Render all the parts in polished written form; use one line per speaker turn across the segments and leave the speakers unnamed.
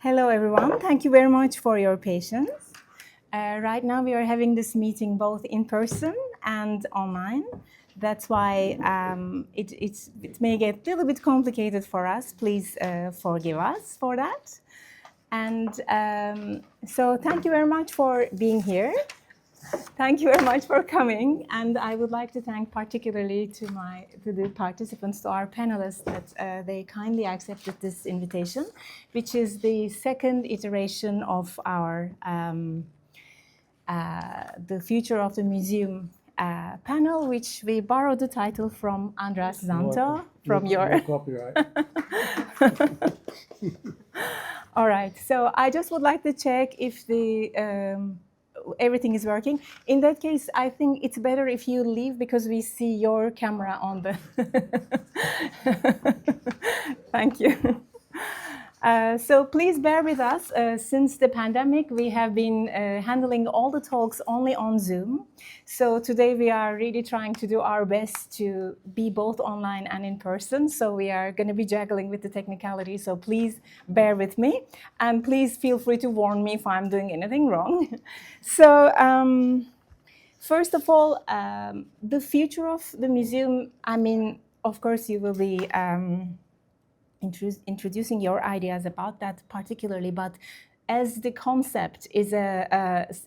Hello, everyone. Thank you very much for your patience. Right now, we are having this meeting both in person and online. That's why it may get a little bit complicated for us. Please forgive us for that. And so thank you very much for being here. Thank you very much for coming, and I would like to thank particularly to the participants, to our panelists, that they kindly accepted this invitation, which is the second iteration of our the future of the museum panel, which we borrowed the title from András Szántó, from your
copyright.
All right. So I just would like to check if the everything is working. In that case, I think it's better if you leave because we see your camera on the. Thank you. So please bear with us. Since the pandemic, we have been handling all the talks only on Zoom. So today we are really trying to do our best to be both online and in person. So we are going to be juggling with the technicality. So please bear with me. And please feel free to warn me if I'm doing anything wrong. So first of all, the future of the museum, I mean, of course, you will be introducing your ideas about that particularly, but as the concept is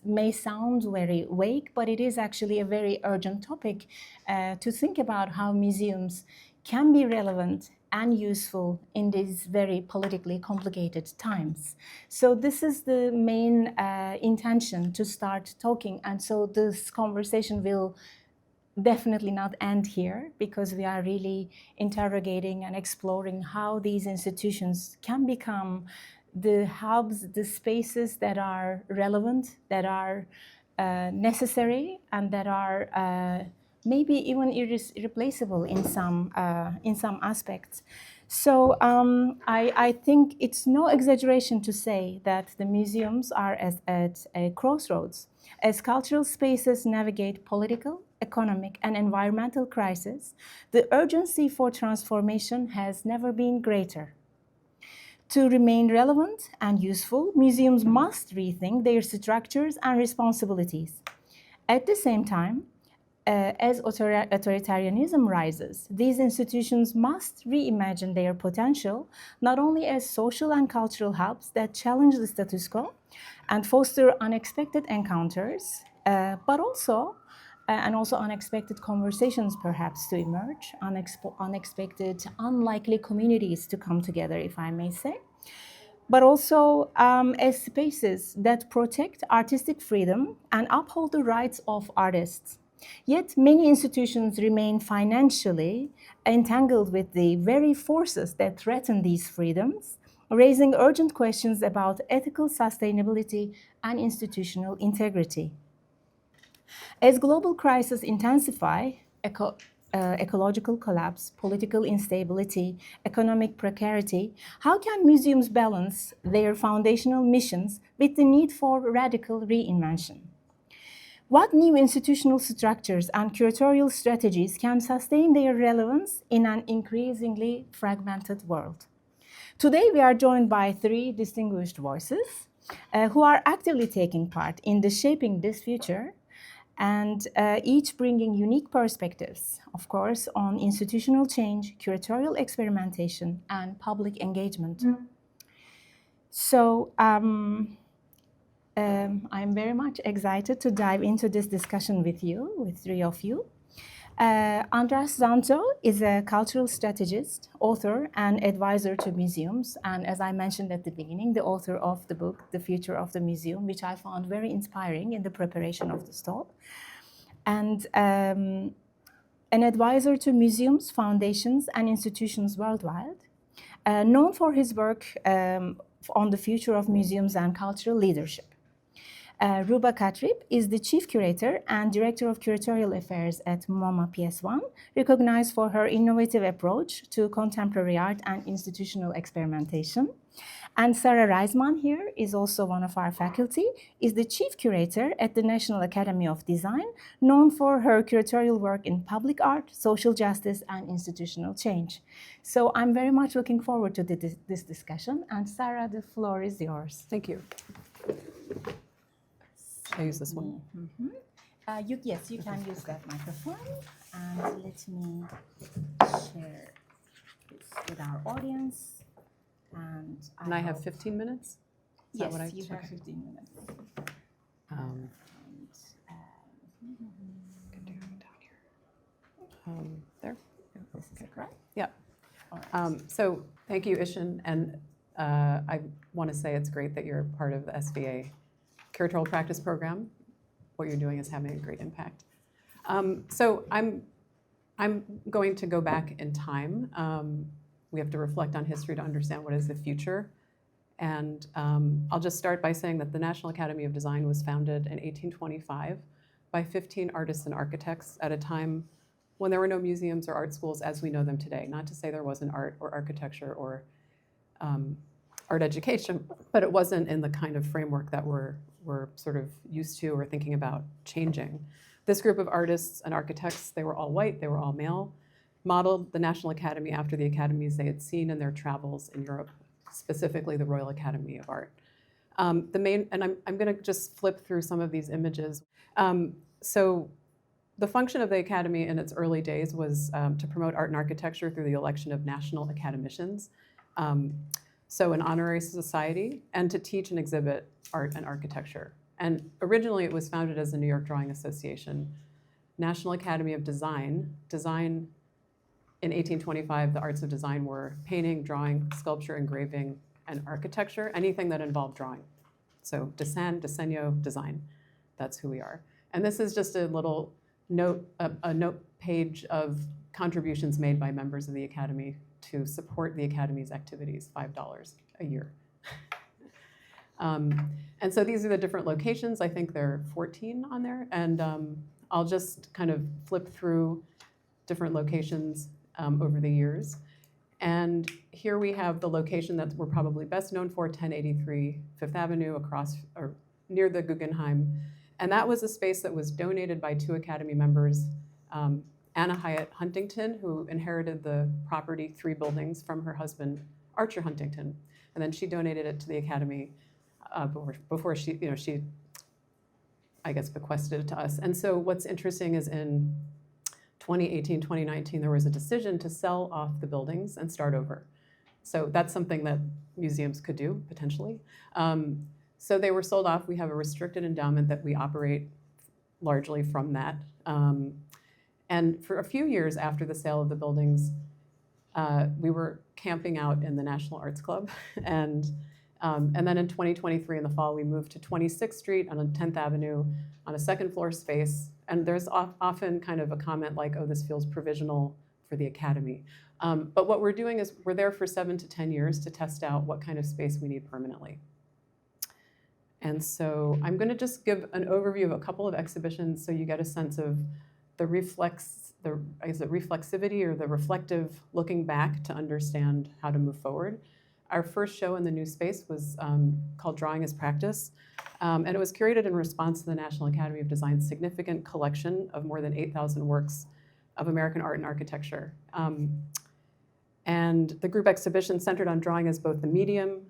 may sound very vague, but it is actually a very urgent topic to think about how museums can be relevant and useful in these very politically complicated times. So this is the main intention to start talking, and so this conversation will definitely not end here, because we are really interrogating and exploring how these institutions can become the hubs, the spaces that are relevant, that are necessary, and that are maybe even irreplaceable in some aspects. So I think it's no exaggeration to say that the museums are at a crossroads. As cultural spaces navigate political, economic, and environmental crises, the urgency for transformation has never been greater. To remain relevant and useful, museums must rethink their structures and responsibilities. At the same time, as authoritarianism rises, these institutions must reimagine their potential, not only as social and cultural hubs that challenge the status quo and foster unexpected encounters, but also unexpected conversations perhaps to emerge, unexpected, unlikely communities to come together, if I may say, but also as spaces that protect artistic freedom and uphold the rights of artists. Yet many institutions remain financially entangled with the very forces that threaten these freedoms, raising urgent questions about ethical sustainability and institutional integrity. As global crises intensify, ecological collapse, political instability, economic precarity, how can museums balance their foundational missions with the need for radical reinvention? What new institutional structures and curatorial strategies can sustain their relevance in an increasingly fragmented world? Today, we are joined by three distinguished voices who are actively taking part in the shaping this future, and each bringing unique perspectives, of course, on institutional change, curatorial experimentation, and public engagement. So I'm very much excited to dive into this discussion with you, with three of you. András Szántó is a cultural strategist, author, and advisor to museums, and as I mentioned at the beginning, the author of the book, The Future of the Museum, which I found very inspiring in the preparation of this talk. And an advisor to museums, foundations, and institutions worldwide, known for his work on the future of museums and cultural leadership. Ruba Katrib is the Chief Curator and Director of Curatorial Affairs at MoMA PS1, recognized for her innovative approach to contemporary art and institutional experimentation. And Sara Reisman here is also one of our faculty, is the Chief Curator at the National Academy of Design, known for her curatorial work in public art, social justice, and institutional change. So I'm very much looking forward to this discussion. And Sara, the floor is yours.
Thank you. I use this one.
Mm-hmm. Yes, you can use that microphone. And let me share this with our audience. And
I have 15 minutes? Is
yes,
that what
you have 15 minutes.
There?
This is correct?
Yeah.
All right.
So thank you, Işın. And I want to say it's great that you're part of the SVA Curatorial Practice program. What you're doing is having a great impact. So I'm going to go back in time. We have to reflect on history to understand what is the future. And I'll just start by saying that the National Academy of Design was founded in 1825 by 15 artists and architects at a time when there were no museums or art schools as we know them today. Not to say there wasn't art or architecture or art education, but it wasn't in the kind of framework that we're sort of used to or thinking about changing. This group of artists and architects, they were all white, they were all male, modeled the National Academy after the academies they had seen in their travels in Europe, specifically the Royal Academy of Art. I'm going to just flip through some of these images. So the function of the Academy in its early days was to promote art and architecture through the election of national academicians. So an honorary society, and to teach and exhibit art and architecture. And originally it was founded as the New York Drawing Association. National Academy of Design in 1825, the arts of design were painting, drawing, sculpture, engraving, and architecture, anything that involved drawing. So dessin, diseño, design, that's who we are. And this is just a little note, a note page of contributions made by members of the Academy to support the Academy's activities, $5 a year. And so these are the different locations. I think there are 14 on there. And I'll just kind of flip through different locations over the years. And here we have the location that we're probably best known for, 1083 Fifth Avenue, across or near the Guggenheim. And that was a space that was donated by 2 Academy members, Anna Hyatt Huntington, who inherited the property, 3 buildings, from her husband, Archer Huntington. And then she donated it to the Academy before she, I guess, bequested it to us. And so what's interesting is in 2018, 2019, there was a decision to sell off the buildings and start over. So that's something that museums could do, potentially. So they were sold off. We have a restricted endowment that we operate largely from that. And for a few years after the sale of the buildings, we were camping out in the National Arts Club. And then in 2023, in the fall, we moved to 26th Street on 10th Avenue on a 2nd floor space. And there's often kind of a comment like, oh, this feels provisional for the Academy. But what we're doing is we're there for 7 to 10 years to test out what kind of space we need permanently. And so I'm going to just give an overview of a couple of exhibitions so you get a sense of the reflexivity or the reflective looking back to understand how to move forward. Our first show in the new space was called Drawing as Practice, and it was curated in response to the National Academy of Design's significant collection of more than 8,000 works of American art and architecture. And the group exhibition centered on drawing as both the medium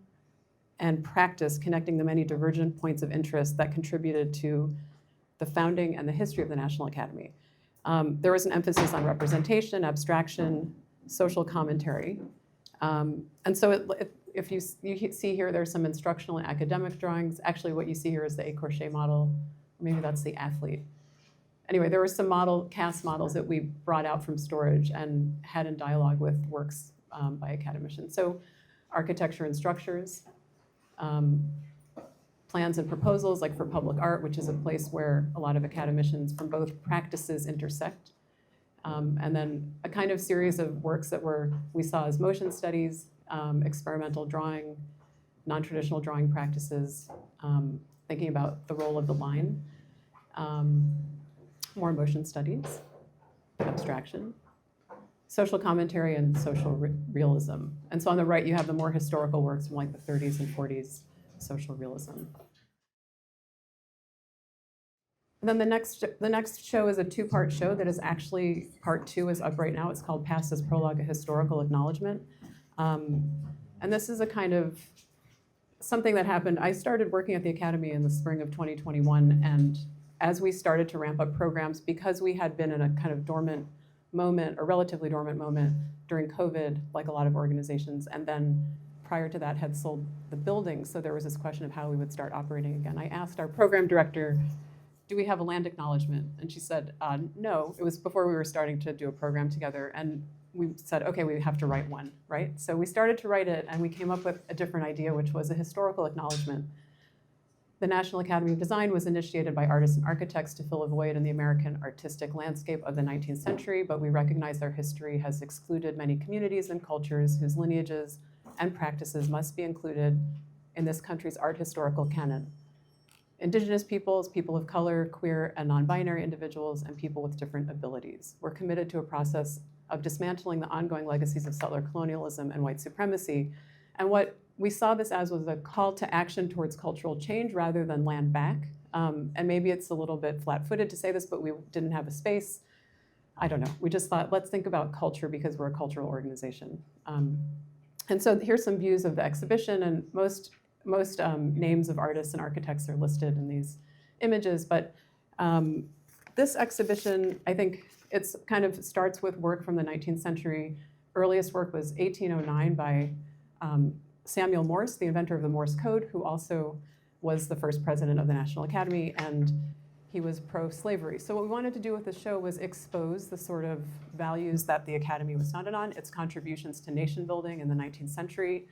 and practice, connecting the many divergent points of interest that contributed to the founding and the history of the National Academy. There was an emphasis on representation, abstraction, social commentary. And so if you see here, there's some instructional and academic drawings. Actually, what you see here is the écorché model. Maybe that's the athlete. Anyway, there were some cast models that we brought out from storage and had in dialogue with works by academicians. So architecture and structures, plans and proposals, like for public art, which is a place where a lot of academicians from both practices intersect. And then a kind of series of works that we saw as motion studies, experimental drawing, non-traditional drawing practices, thinking about the role of the line, more motion studies, abstraction, social commentary, and social realism. And so on the right, you have the more historical works from like the 30s and 40s, social realism. And then the next show is a two-part show that is actually, part 2 is up right now. It's called Past as Prologue, a Historical Acknowledgement. And this is a kind of something that happened. I started working at the Academy in the spring of 2021, and as we started to ramp up programs, because we had been in a kind of dormant moment, or relatively dormant moment during COVID, like a lot of organizations, and then prior to that had sold the building, so there was this question of how we would start operating again. I asked our program director, do we have a land acknowledgement? And she said, no. It was before we were starting to do a program together, and we said, okay, we have to write one, right? So we started to write it, and we came up with a different idea, which was a historical acknowledgement. The National Academy of Design was initiated by artists and architects to fill a void in the American artistic landscape of the 19th century, but we recognize their history has excluded many communities and cultures whose lineages and practices must be included in this country's art historical canon. Indigenous peoples, people of color, queer and non-binary individuals, and people with different abilities. We're committed to a process of dismantling the ongoing legacies of settler colonialism and white supremacy. And what we saw this as was a call to action towards cultural change rather than land back. And maybe it's a little bit flat-footed to say this, but we didn't have a space. I don't know. We just thought, let's think about culture because we're a cultural organization. And so here's some views of the exhibition, and most names of artists and architects are listed in these images, but this exhibition, I think it's kind of starts with work from the 19th century. Earliest work was 1809 by Samuel Morse, the inventor of the Morse code, who also was the first president of the National Academy, and he was pro-slavery. So what we wanted to do with the show was expose the sort of values that the Academy was founded on, its contributions to nation building in the 19th century,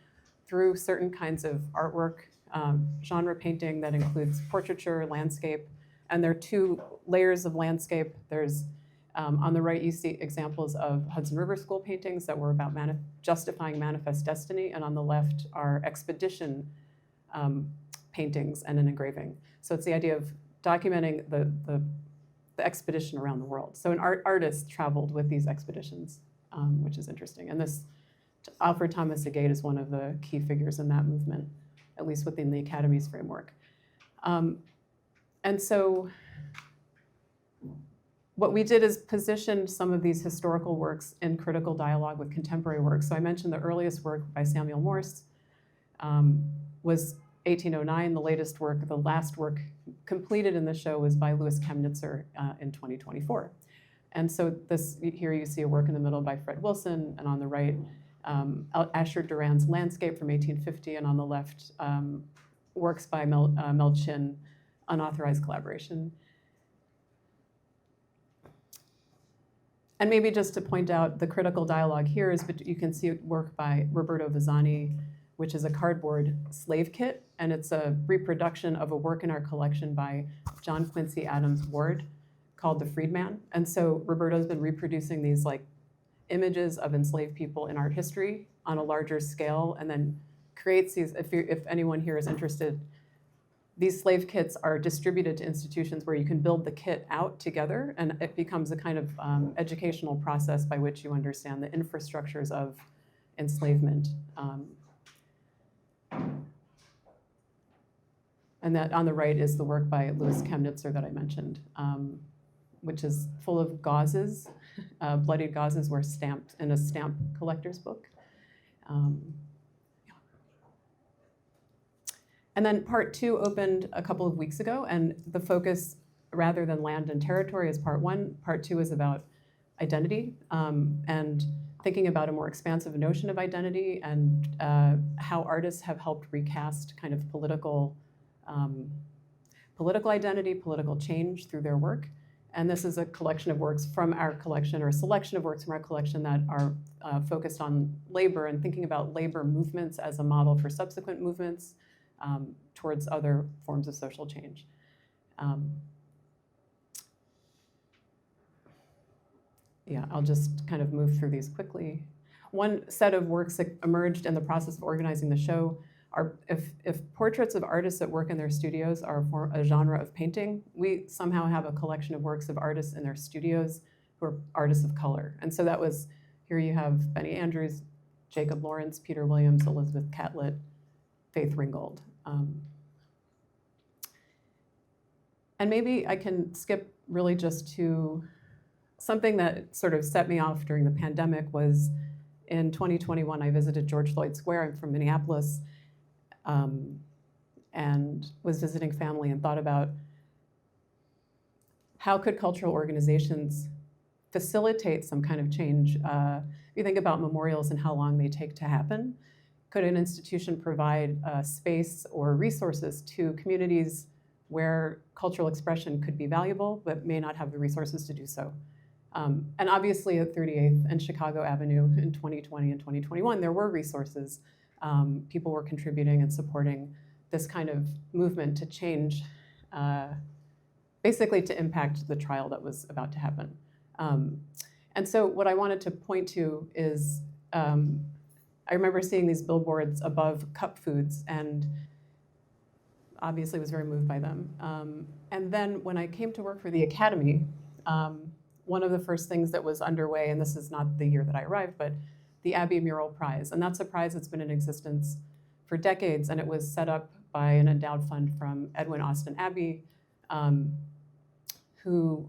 through certain kinds of artwork, genre painting that includes portraiture, landscape, and there are 2 layers of landscape. There's, on the right, you see examples of Hudson River School paintings that were about justifying manifest destiny, and on the left are expedition paintings and an engraving. So it's the idea of documenting the expedition around the world. So an artist traveled with these expeditions, which is interesting. And this Alfred Thomas Agate is one of the key figures in that movement, at least within the Academy's framework. And so what we did is positioned some of these historical works in critical dialogue with contemporary works. So I mentioned the earliest work by Samuel Morse was 1809. The latest work, the last work completed in the show was by Louis Chemnitzer in 2024. And so this, here you see a work in the middle by Fred Wilson, and on the right, Asher Duran's Landscape from 1850, and on the left, works by Mel Chin, unauthorized collaboration. And maybe just to point out the critical dialogue here is, but you can see work by Roberto Vizzani, which is a cardboard slave kit, and it's a reproduction of a work in our collection by John Quincy Adams Ward called The Freedman. And so Roberto's been reproducing these like images of enslaved people in art history on a larger scale, and then creates these, if anyone here is interested, these slave kits are distributed to institutions where you can build the kit out together, and it becomes a kind of educational process by which you understand the infrastructures of enslavement. And that on the right is the work by Louis Chemnitzer that I mentioned, which is full of gauzes. Bloodied gauzes were stamped in a stamp collector's book. And then part 2 opened a couple of weeks ago, and the focus, rather than land and territory, is part 1. Part 2 is about identity, and thinking about a more expansive notion of identity, and how artists have helped recast kind of political identity, political change through their work. And this is a collection of works from our collection, or a selection of works from our collection that are focused on labor and thinking about labor movements as a model for subsequent movements towards other forms of social change. Yeah, I'll just kind of move through these quickly. One set of works that emerged in the process of organizing the show if portraits of artists that work in their studios are a genre of painting, we somehow have a collection of works of artists in their studios who are artists of color. And so that was, here you have Benny Andrews, Jacob Lawrence, Peter Williams, Elizabeth Catlett, Faith Ringgold. And maybe I can skip really just to something that sort of set me off during the pandemic was in 2021, I visited George Floyd Square. I'm from Minneapolis, and was visiting family and thought about how could cultural organizations facilitate some kind of change. If you think about memorials and how long they take to happen, could an institution provide space or resources to communities where cultural expression could be valuable, but may not have the resources to do so? And obviously at 38th and Chicago Avenue in 2020 and 2021, there were resources. People were contributing and supporting this kind of movement to change, basically to impact the trial that was about to happen. And so what I wanted to point to is, I remember seeing these billboards above cup foods and obviously was very moved by them. And then when I came to work for the Academy, one of the first things that was underway, and this is not the year that I arrived, but the Abbey Mural Prize. And that's a prize that's been in existence for decades, and it was set up by an endowed fund from Edwin Austin Abbey, who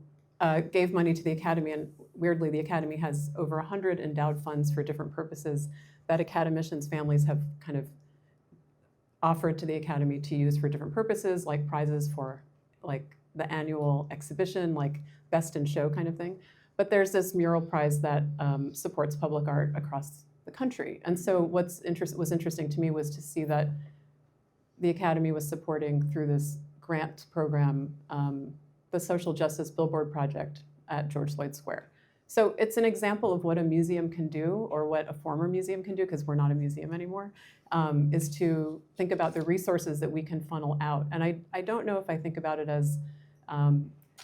gave money to the Academy. And weirdly, the Academy has over 100 endowed funds for different purposes that academicians' families have kind of offered to the Academy to use for different purposes, like prizes for like the annual exhibition, like best in show kind of thing. But there's this mural prize that supports public art across the country. And so what was interesting to me was to see that the Academy was supporting through this grant program the social justice billboard project at George Floyd Square. So it's an example of what a museum can do, or what a former museum can do, because we're not a museum anymore, is to think about the resources that we can funnel out. And I don't know if I think about it as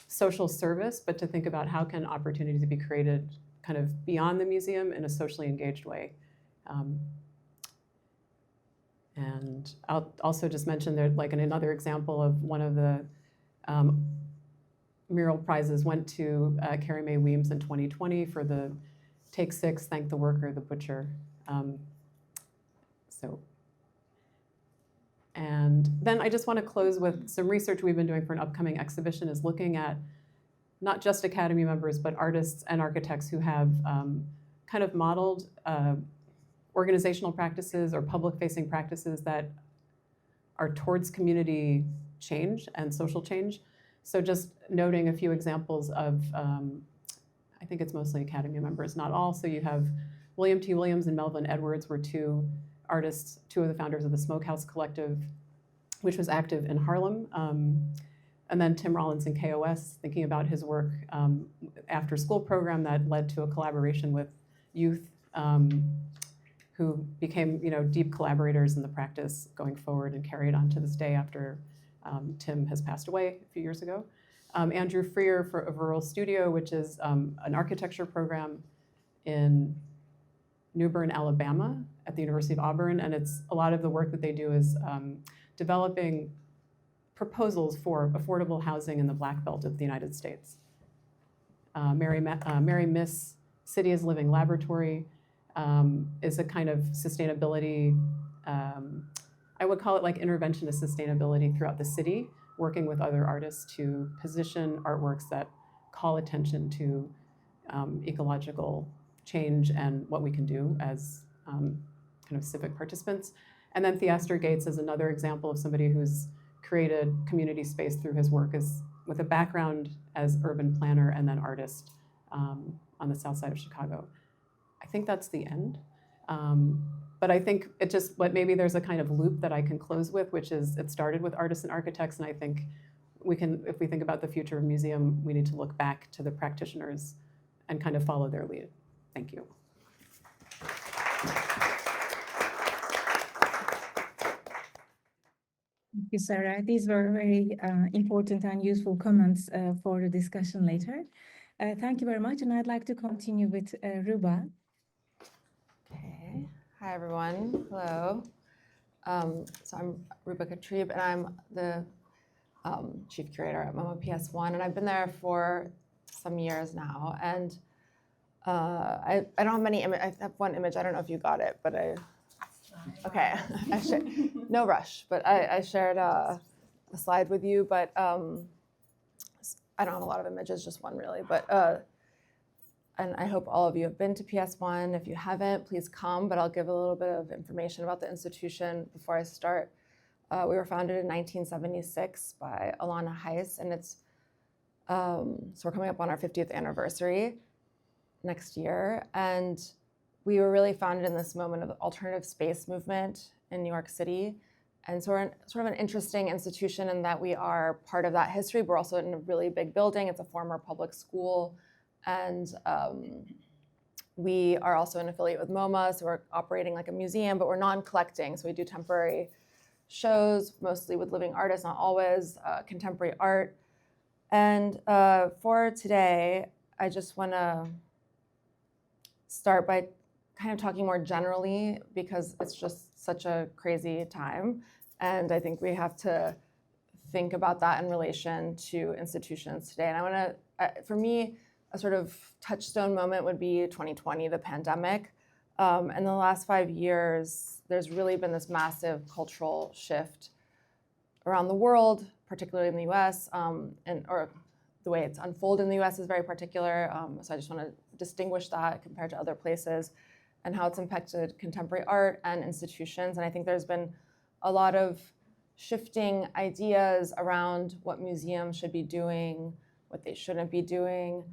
social service, but to think about how can opportunities be created kind of beyond the museum in a socially engaged way. And I'll also just mention there, like another example of one of the mural prizes went to Carrie Mae Weems in 2020 for the Take 6, Thank the Worker, the Butcher. And then I just want to close with some research we've been doing for an upcoming exhibition, is looking at not just Academy members, but artists and architects who have kind of modeled organizational practices or public-facing practices that are towards community change and social change. So just noting a few examples of, I think it's mostly Academy members, not all. So you have William T. Williams and Melvin Edwards were two artists, two of the founders of the Smokehouse Collective, which was active in Harlem. And then Tim Rollins in KOS, thinking about his work after school program that led to a collaboration with youth who became deep collaborators in the practice going forward and carried on to this day after Tim has passed away a few years ago. Andrew Freer for a Rural Studio, which is an architecture program in New Bern, Alabama at the University of Auburn. And it's a lot of the work that they do is developing proposals for affordable housing in the Black Belt of the United States. Mary Miss City is Living Laboratory is a kind of sustainability, I would call it like interventionist sustainability throughout the city, working with other artists to position artworks that call attention to ecological change and what we can do as kind of civic participants. And then Theaster Gates is another example of somebody who's created community space through his work as with a background as urban planner and then artist on the south side of Chicago. I think that's the end. But I think it just, maybe there's a kind of loop that I can close with, which is it started with artists and architects, and I think we can, if we think about the future of museum, we need to look back to the practitioners and kind of follow their lead. Thank you.
Thank you, Sara. These were very important and useful comments for the discussion later. Thank you very much, and I'd like to continue with Ruba.
Okay. Hi, everyone. Hello. So I'm Ruba Katrib, and I'm the chief curator at MoMA PS1, and I've been there for some years now. And I don't have many images. I have one image. I don't know if you got it, but okay. No rush. But I shared a slide with you, but I don't have a lot of images, just one really. But and I hope all of you have been to PS1. If you haven't, please come. But I'll give a little bit of information about the institution before I start. We were founded in 1976 by Alana Heiss, and it's so we're coming up on our 50th anniversary next year. And we were really founded in this moment of the alternative space movement in New York City. And so we're sort of an interesting institution in that we are part of that history, but we're also in a really big building. It's a former public school. And we are also an affiliate with MoMA, so we're operating like a museum, but we're non-collecting. So we do temporary shows, mostly with living artists, not always, contemporary art. And for today, I just want to start by kind of talking more generally, because it's just such a crazy time. And I think we have to think about that in relation to institutions today. And I want to, for me, a sort of touchstone moment would be 2020, the pandemic. And the last 5 years, there's really been this massive cultural shift around the world, particularly in the US, or the way it's unfolded in the US is very particular. So I just want to distinguish that compared to other places and how it's impacted contemporary art and institutions. And I think there's been a lot of shifting ideas around what museums should be doing, what they shouldn't be doing,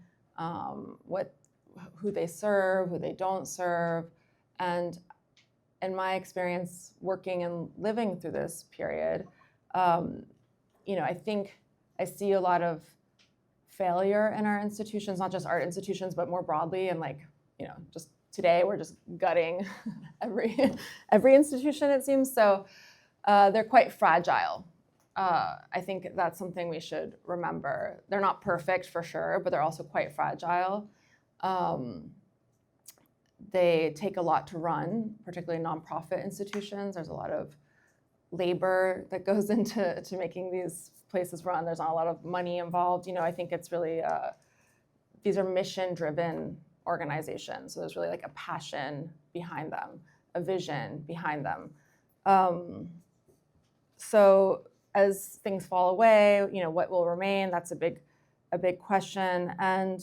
who they serve, who they don't serve. And in my experience working and living through this period, I think I see a lot of failure in our institutions, not just art institutions, but more broadly. And just today we're just gutting every institution, it seems. So they're quite fragile. I think that's something we should remember. They're not perfect for sure, but they're also quite fragile. They take a lot to run, particularly nonprofit institutions. There's a lot of labor that goes into making these places run. There's not a lot of money involved. I think it's really, these are mission-driven organizations. So there's really like a passion behind them, a vision behind them. So as things fall away, what will remain? That's a big question. And,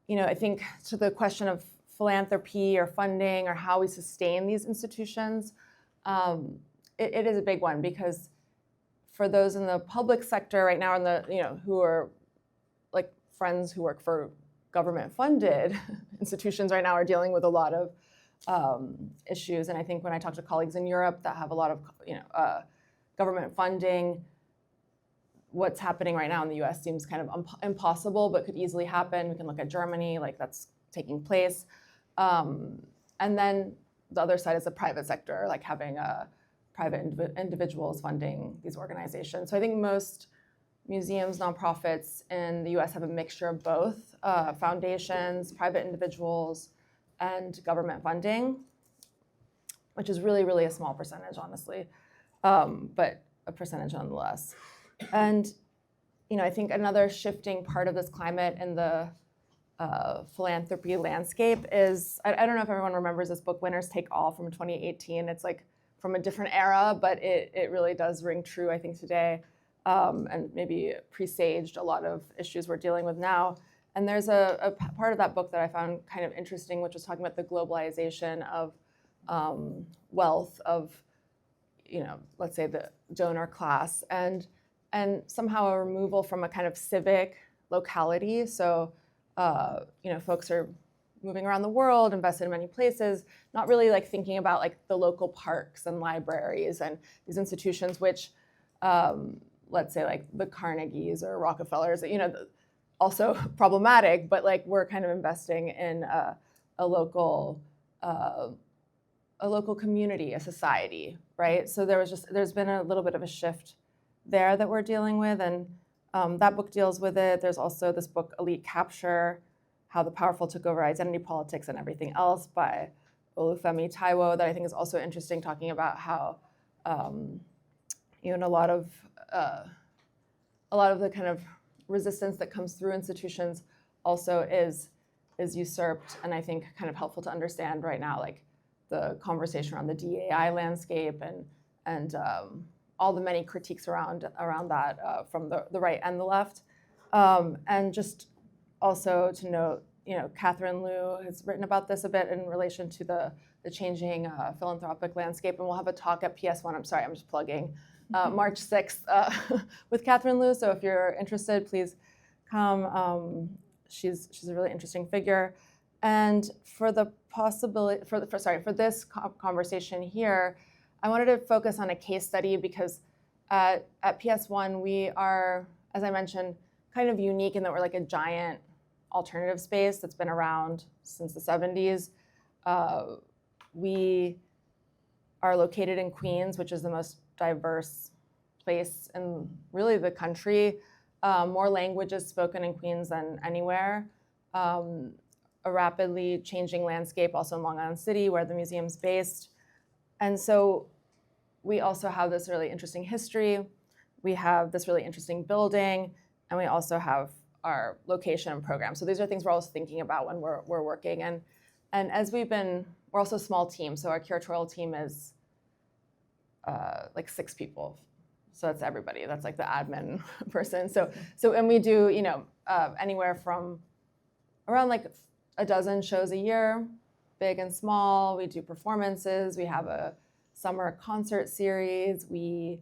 I think to the question of philanthropy or funding or how we sustain these institutions, it is a big one, because for those in the public sector right now, who are like friends who work for government-funded institutions right now are dealing with a lot of issues. And I think when I talk to colleagues in Europe that have a lot of, government funding, what's happening right now in the US seems kind of impossible, but could easily happen. We can look at Germany, that's taking place. And then the other side is the private sector, like having private individuals funding these organizations. So I think most museums, nonprofits in the US have a mixture of both, foundations, private individuals, and government funding, which is really, really a small percentage, honestly, but a percentage nonetheless. And, I think another shifting part of this climate in the philanthropy landscape is, I don't know if everyone remembers this book, Winners Take All from 2018. It's like from a different era, but it really does ring true, I think, today, and maybe presaged a lot of issues we're dealing with now. And there's a part of that book that I found kind of interesting, which was talking about the globalization of wealth of, let's say the donor class, and somehow a removal from a kind of civic locality. So, folks are moving around the world, invested in many places, not really thinking about the local parks and libraries and these institutions, which, let's say the Carnegies or Rockefellers, also problematic, but we're kind of investing in a local community, a society, right? So there's been a little bit of a shift there that we're dealing with, and that book deals with it. There's also this book, Elite Capture, How the Powerful Took Over Identity Politics and Everything Else by Olufemi Taiwo, that I think is also interesting, talking about how and a lot of the kind of resistance that comes through institutions also is usurped, and I think kind of helpful to understand right now, like the conversation around the DEI landscape and all the many critiques around that from the right and the left, and just also to note, Catherine Liu has written about this a bit in relation to the changing philanthropic landscape, and we'll have a talk at PS1. I'm sorry, I'm just plugging. March 6th with Catherine Liu. So if you're interested, please come. She's a really interesting figure. And for the possibility for this conversation here, I wanted to focus on a case study because at PS1 we are, as I mentioned, kind of unique in that we're like a giant alternative space that's been around since the 70s. We are located in Queens, which is the most diverse place in really the country. More languages spoken in Queens than anywhere. A rapidly changing landscape also in Long Island City, where the museum's based. And so we also have this really interesting history. We have this really interesting building, and we also have our location and program. So these are things we're also thinking about when we're working. And as we're also a small team. So our curatorial team is like 6 people. So that's everybody. That's like the admin person. So and we do, anywhere from around like a dozen shows a year, big and small. We do performances. We have a summer concert series. We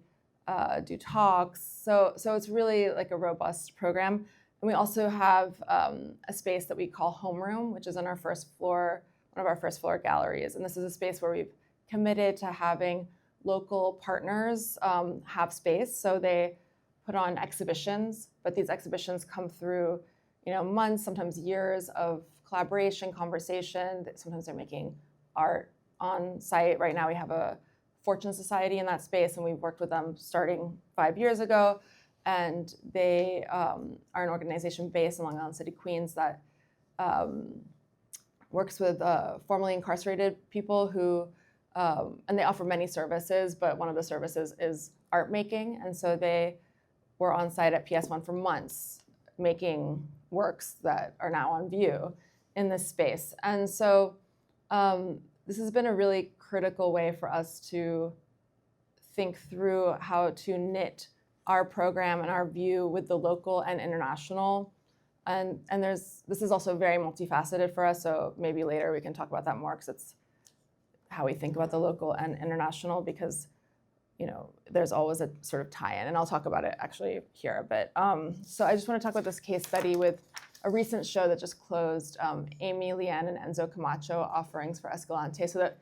do talks. So it's really like a robust program. And we also have a space that we call Homeroom, which is on our first floor, one of our first floor galleries. And this is a space where we've committed to having local partners have space. So they put on exhibitions, but these exhibitions come through, months, sometimes years of collaboration, conversation. Sometimes they're making art on site. Right now we have a Fortune Society in that space, and we've worked with them starting 5 years ago. And they are an organization based in Long Island City, Queens, that works with formerly incarcerated people who, and they offer many services, but one of the services is art making. And so they were on site at PS1 for months, making works that are now on view in this space. And so this has been a really critical way for us to think through how to knit our program and our view with the local and international. And this is also very multifaceted for us, so maybe later we can talk about that more, because it's how we think about the local and international, because there's always a sort of tie-in, and I'll talk about it actually here a bit. So I just want to talk about this case study with a recent show that just closed, Amy, Leanne, and Enzo Camacho offerings for Escalante. So that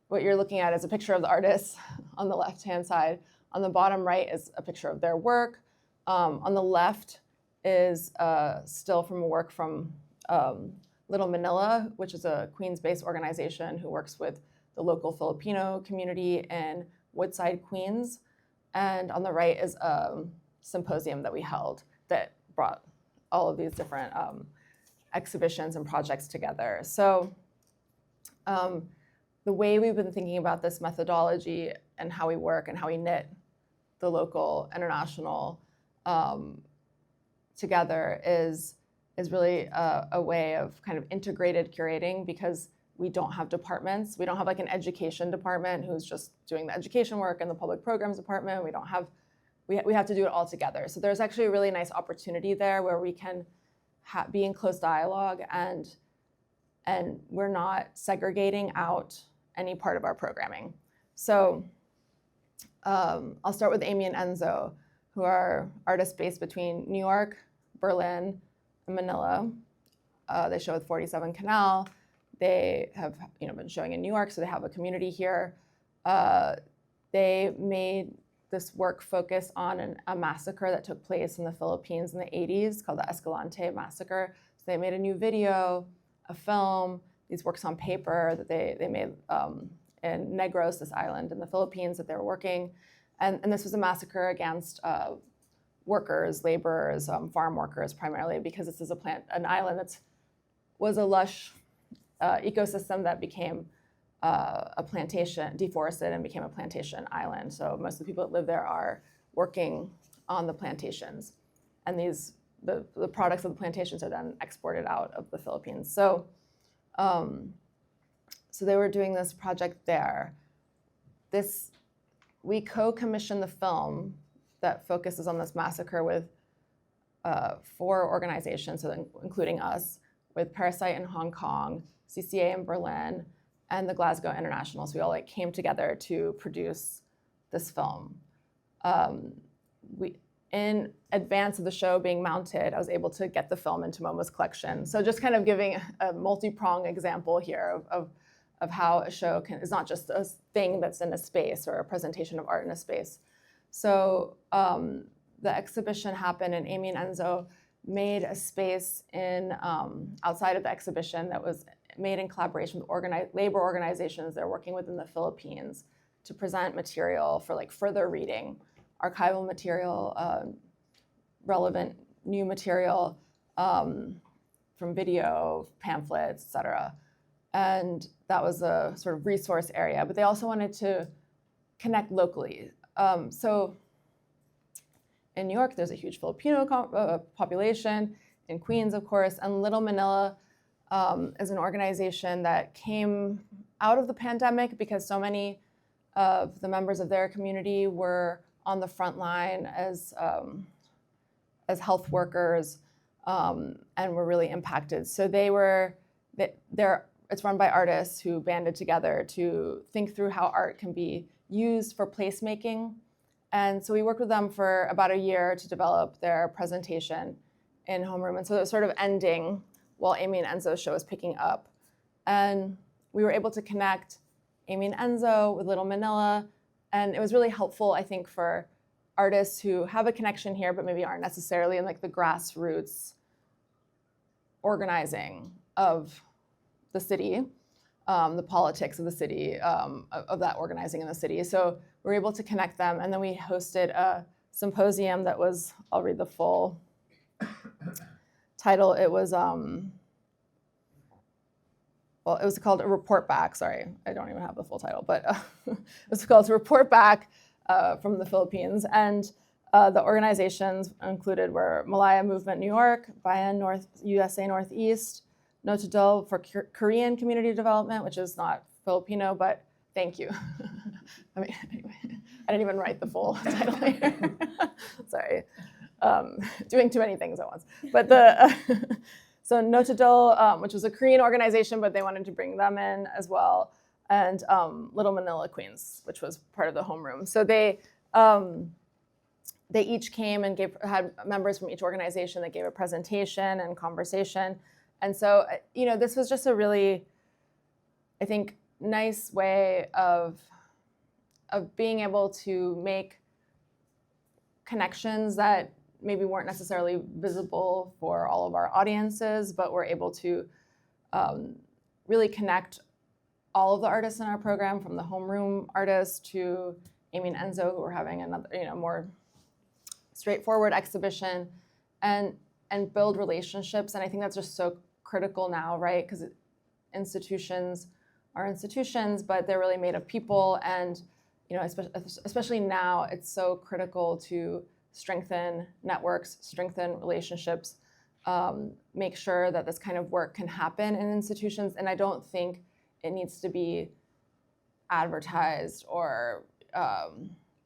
what you're looking at is a picture of the artists on the left-hand side. On the bottom right is a picture of their work. On the left is still from a work from Little Manila, which is a Queens-based organization who works with the local Filipino community in Woodside, Queens. And on the right is a symposium that we held that brought all of these different exhibitions and projects together. So the way we've been thinking about this methodology and how we work and how we knit the local, international together is really a way of kind of integrated curating, because we don't have departments. We don't have like an education department who's just doing the education work and the public programs department. We have to do it all together. So there's actually a really nice opportunity there where we can be in close dialogue, and we're not segregating out any part of our programming. So I'll start with Amy and Enzo, who are artists based between New York, Berlin, and Manila. They show with 47 Canal. They have been showing in New York, so they have a community here. They made this work focus on a massacre that took place in the Philippines in the 80s called the Escalante Massacre. So they made a new video, a film, these works on paper that they made in Negros, this island in the Philippines that they were working. And this was a massacre against workers, laborers, farm workers primarily, because this is an island that was a lush ecosystem that became a plantation, deforested and became a plantation island. So most of the people that live there are working on the plantations. And the products of the plantations are then exported out of the Philippines. So, so they were doing this project there. We co-commissioned the film that focuses on this massacre with 4 organizations, so including us, with Parasite in Hong Kong, CCA in Berlin, and the Glasgow International. So we all came together to produce this film. In advance of the show being mounted, I was able to get the film into MoMA's collection. So just kind of giving a multi-pronged example here of how a show is not just a thing that's in a space or a presentation of art in a space. So the exhibition happened, and Amy and Enzo made a space outside of the exhibition that was made in collaboration with labor organizations that are working within the Philippines to present material for further reading, archival material, relevant new material from video, pamphlets, et cetera. And that was a sort of resource area. But they also wanted to connect locally. So in New York, there's a huge Filipino population, in Queens, of course, and Little Manila is an organization that came out of the pandemic because so many of the members of their community were on the front line as health workers and were really impacted. So it's run by artists who banded together to think through how art can be used for placemaking. And so we worked with them for about a year to develop their presentation in homeroom. And so it was sort of ending while Amy and Enzo's show was picking up. And we were able to connect Amy and Enzo with Little Manila. And it was really helpful, I think, for artists who have a connection here, but maybe aren't necessarily in the grassroots organizing of the city, the politics of the city, of that organizing in the city. So we were able to connect them. And then we hosted a symposium that was, I'll read the full title. It was, it was called A Report Back. Sorry, I don't even have the full title, but it was called A Report Back from the Philippines. And the organizations included were Malaya Movement New York, Bayan USA Northeast, Notodol for Korean Community Development, which is not Filipino, but thank you. I mean, anyway, I didn't even write the full title here. Sorry, doing too many things at once. But so Notodol, which was a Korean organization, but they wanted to bring them in as well, and Little Manila Queens, which was part of the homeroom. So they each came and had members from each organization that gave a presentation and conversation. And so, this was just a really, I think, nice way of being able to make connections that maybe weren't necessarily visible for all of our audiences, but we're able to really connect all of the artists in our program, from the homeroom artists to Amy and Enzo, who were having another, more straightforward exhibition, and build relationships. And I think that's just so critical now, right? Because institutions are institutions, but they're really made of people. And, especially now, it's so critical to strengthen networks, strengthen relationships, make sure that this kind of work can happen in institutions. And I don't think it needs to be advertised or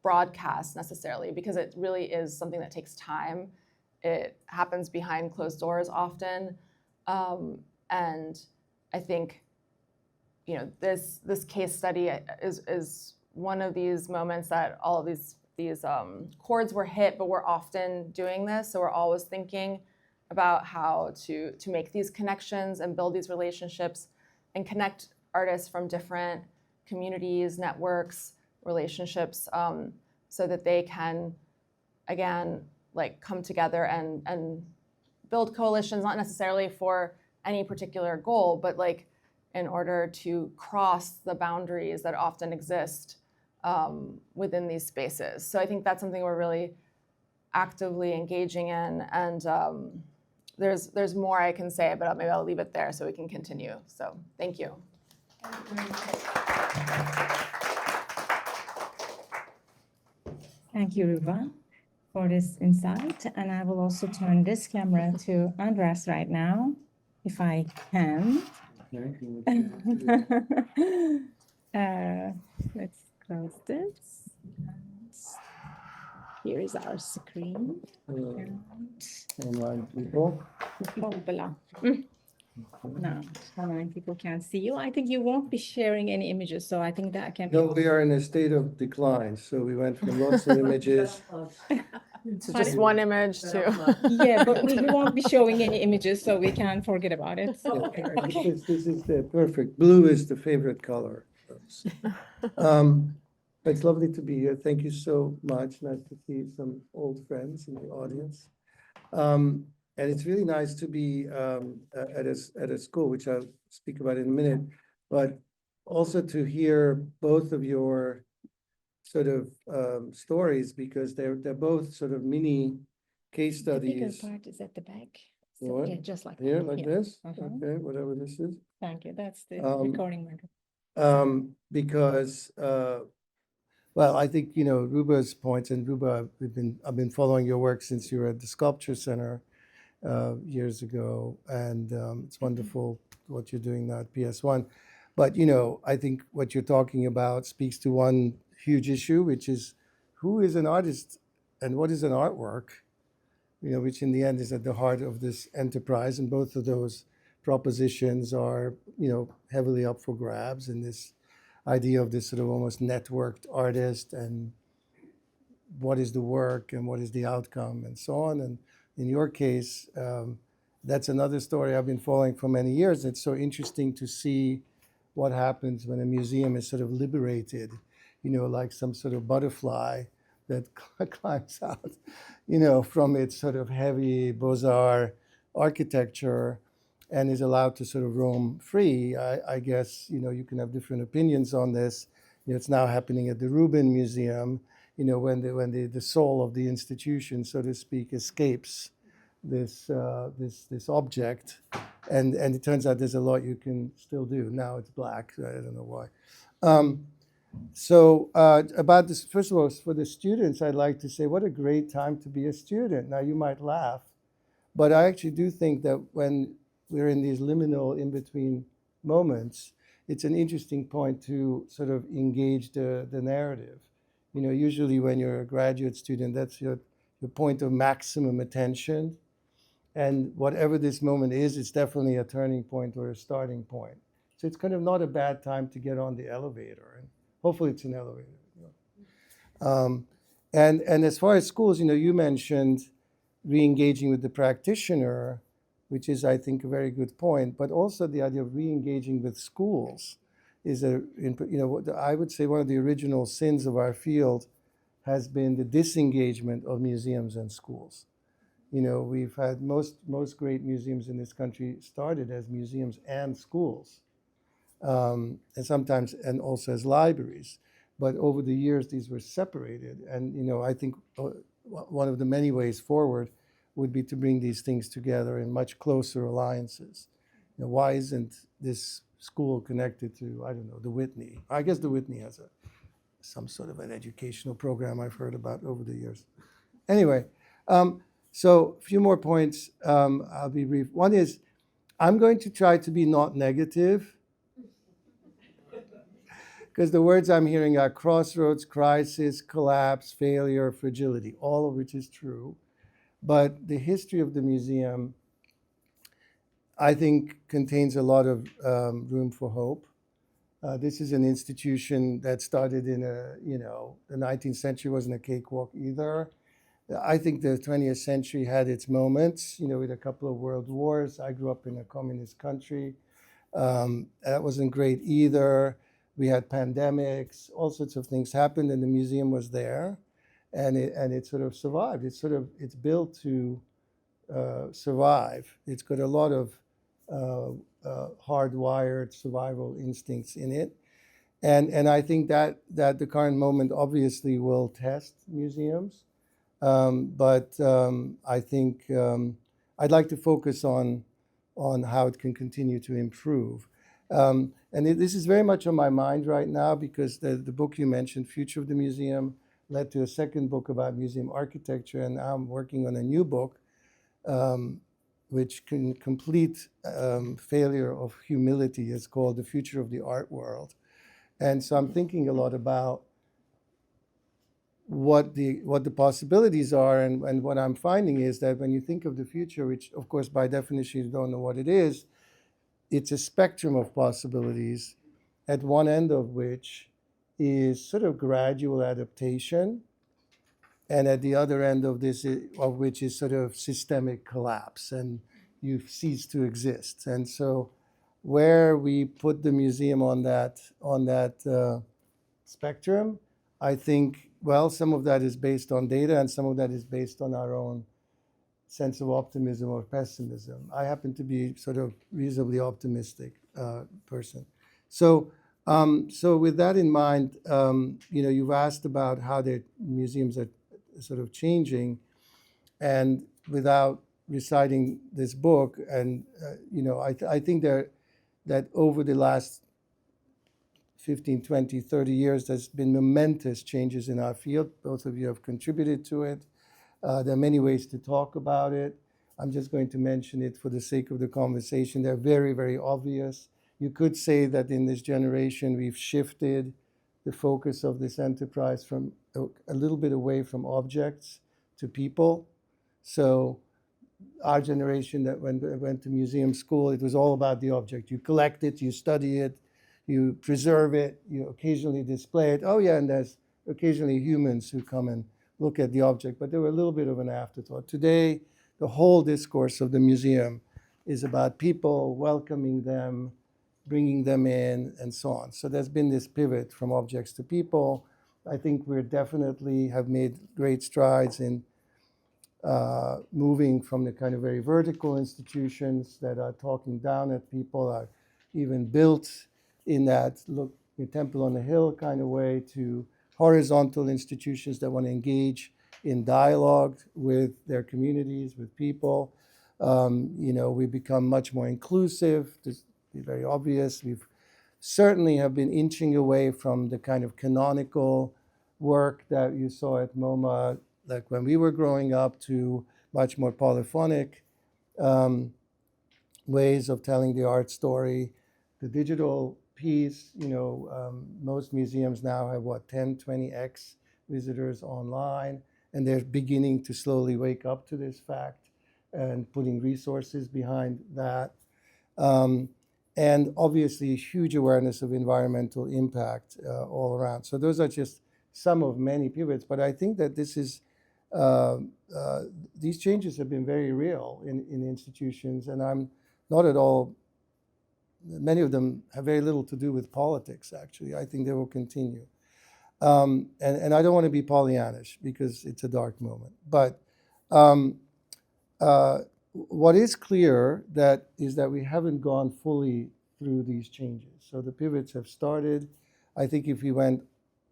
broadcast necessarily, because it really is something that takes time. It happens behind closed doors often. And I think, this case study is one of these moments that all of these chords were hit, but we're often doing this. So we're always thinking about how to make these connections and build these relationships and connect artists from different communities, networks, relationships, so that they can, again, come together and build coalitions, not necessarily for any particular goal, but in order to cross the boundaries that often exist within these spaces. So I think that's something we're really actively engaging in, and there's more I can say, but maybe I'll leave it there so we can continue. So thank you.
Thank you, Ruba, for this insight. And I will also turn this camera to András right now, if I can. Let's close this. Here is our screen.
Online people.
Hoppala. No, online people can't see you. I think you won't be sharing any images, so I think that can be.
No, we are in a state of decline, so we went from lots of images.
So just one image to.
Yeah, but we won't be showing any images, so we can forget about it.
Yeah, this is the perfect. Blue is the favorite color. It's lovely to be here. Thank you so much. Nice to see some old friends in the audience. And it's really nice to be at a school, which I'll speak about in a minute, but also to hear both of your sort of stories, because they're both sort of mini case
The bigger
studies.
part is at the back. So,
What?
yeah, just like
Here,
that.
like
Yeah.
this?
Uh-huh.
Okay, whatever this is.
Thank you. That's the
Um,
recording window.
Because well, I think, Ruba's points, and Ruba, I've been following your work since you were at the Sculpture Center years ago, and it's wonderful what you're doing now at PS1. But, I think what you're talking about speaks to one huge issue, which is who is an artist and what is an artwork, which in the end is at the heart of this enterprise. And both of those propositions are, heavily up for grabs in this idea of this sort of almost networked artist, and what is the work and what is the outcome and so on. And in your case, that's another story I've been following for many years. It's so interesting to see what happens when a museum is sort of liberated, like some sort of butterfly that climbs out, from its sort of heavy Beaux-Arts architecture and is allowed to sort of roam free. I guess, you can have different opinions on this. It's now happening at the Rubin Museum, when the soul of the institution, so to speak, escapes this object. And it turns out there's a lot you can still do. Now it's black, I don't know why. So about this, first of all, for the students, I'd like to say, what a great time to be a student. Now, you might laugh, but I actually do think that when we're in these liminal in-between moments, it's an interesting point to sort of engage the narrative. Usually when you're a graduate student, that's your point of maximum attention. And whatever this moment is, it's definitely a turning point or a starting point. So it's kind of not a bad time to get on the elevator. And hopefully it's an elevator. And as far as schools, you mentioned re-engaging with the practitioner, which is, I think, a very good point, but also the idea of re-engaging with schools is I would say one of the original sins of our field has been the disengagement of museums and schools. We've had most great museums in this country started as museums and schools, and sometimes and also as libraries. But over the years, these were separated. And, I think one of the many ways forward would be to bring these things together in much closer alliances. Why isn't this school connected to, I don't know, the Whitney? I guess the Whitney has some sort of an educational program I've heard about over the years. Anyway, so a few more points. I'll be brief. One is, I'm going to try to be not negative, because the words I'm hearing are crossroads, crisis, collapse, failure, fragility, all of which is true. But the history of the museum, I think, contains a lot of room for hope. This is an institution that started in the 19th century wasn't a cakewalk either. I think the 20th century had its moments, with a couple of world wars. I grew up in a communist country. That wasn't great either. We had pandemics, all sorts of things happened, and the museum was there. And it sort of survived. It's built to survive. It's got a lot of hardwired survival instincts in it, and I think that the current moment obviously will test museums, but I think I'd like to focus on how it can continue to improve. This is very much on my mind right now, because the book you mentioned, Future of the Museum, led to a second book about museum architecture, and now I'm working on a new book, which can complete failure of humility. It's called The Future of the Art World. And so I'm thinking a lot about what the possibilities are, and what I'm finding is that when you think of the future, which of course by definition you don't know what it is, it's a spectrum of possibilities, at one end of which is sort of gradual adaptation, and at the other end of this, of which is sort of systemic collapse, and you've ceased to exist. And so where we put the museum on that spectrum, I think, well, some of that is based on data, and some of that is based on our own sense of optimism or pessimism. I happen to be sort of reasonably optimistic person. So with that in mind, you've asked about how the museums are sort of changing, and without reciting this book, and I think that over the last 15, 20, 30 years, there's been momentous changes in our field. Both of you have contributed to it. There are many ways to talk about it. I'm just going to mention it for the sake of the conversation. They're very, very obvious. You could say that in this generation, we've shifted the focus of this enterprise from a little bit away from objects to people. So our generation that went to museum school, it was all about the object. You collect it, you study it, you preserve it, you occasionally display it. Oh yeah, and there's occasionally humans who come and look at the object, but they were a little bit of an afterthought. Today, the whole discourse of the museum is about people, welcoming them, bringing them in, and so on. So there's been this pivot from objects to people. I think we definitely have made great strides in moving from the kind of very vertical institutions that are talking down at people, are even built in that temple on the hill kind of way, to horizontal institutions that want to engage in dialogue with their communities, with people. We've become much more inclusive. To be very obvious, we've certainly have been inching away from the kind of canonical work that you saw at MoMA, like when we were growing up, to much more polyphonic ways of telling the art story. The digital piece, most museums now have 10, 20x visitors online, and they're beginning to slowly wake up to this fact and putting resources behind that. And obviously a huge awareness of environmental impact all around. So those are just some of many pivots, but I think that this is, these changes have been very real in institutions, and I'm not at all, many of them have very little to do with politics, actually. I think they will continue. And I don't want to be Pollyannish because it's a dark moment. But what is clear is that we haven't gone fully through these changes. So the pivots have started. I think if we went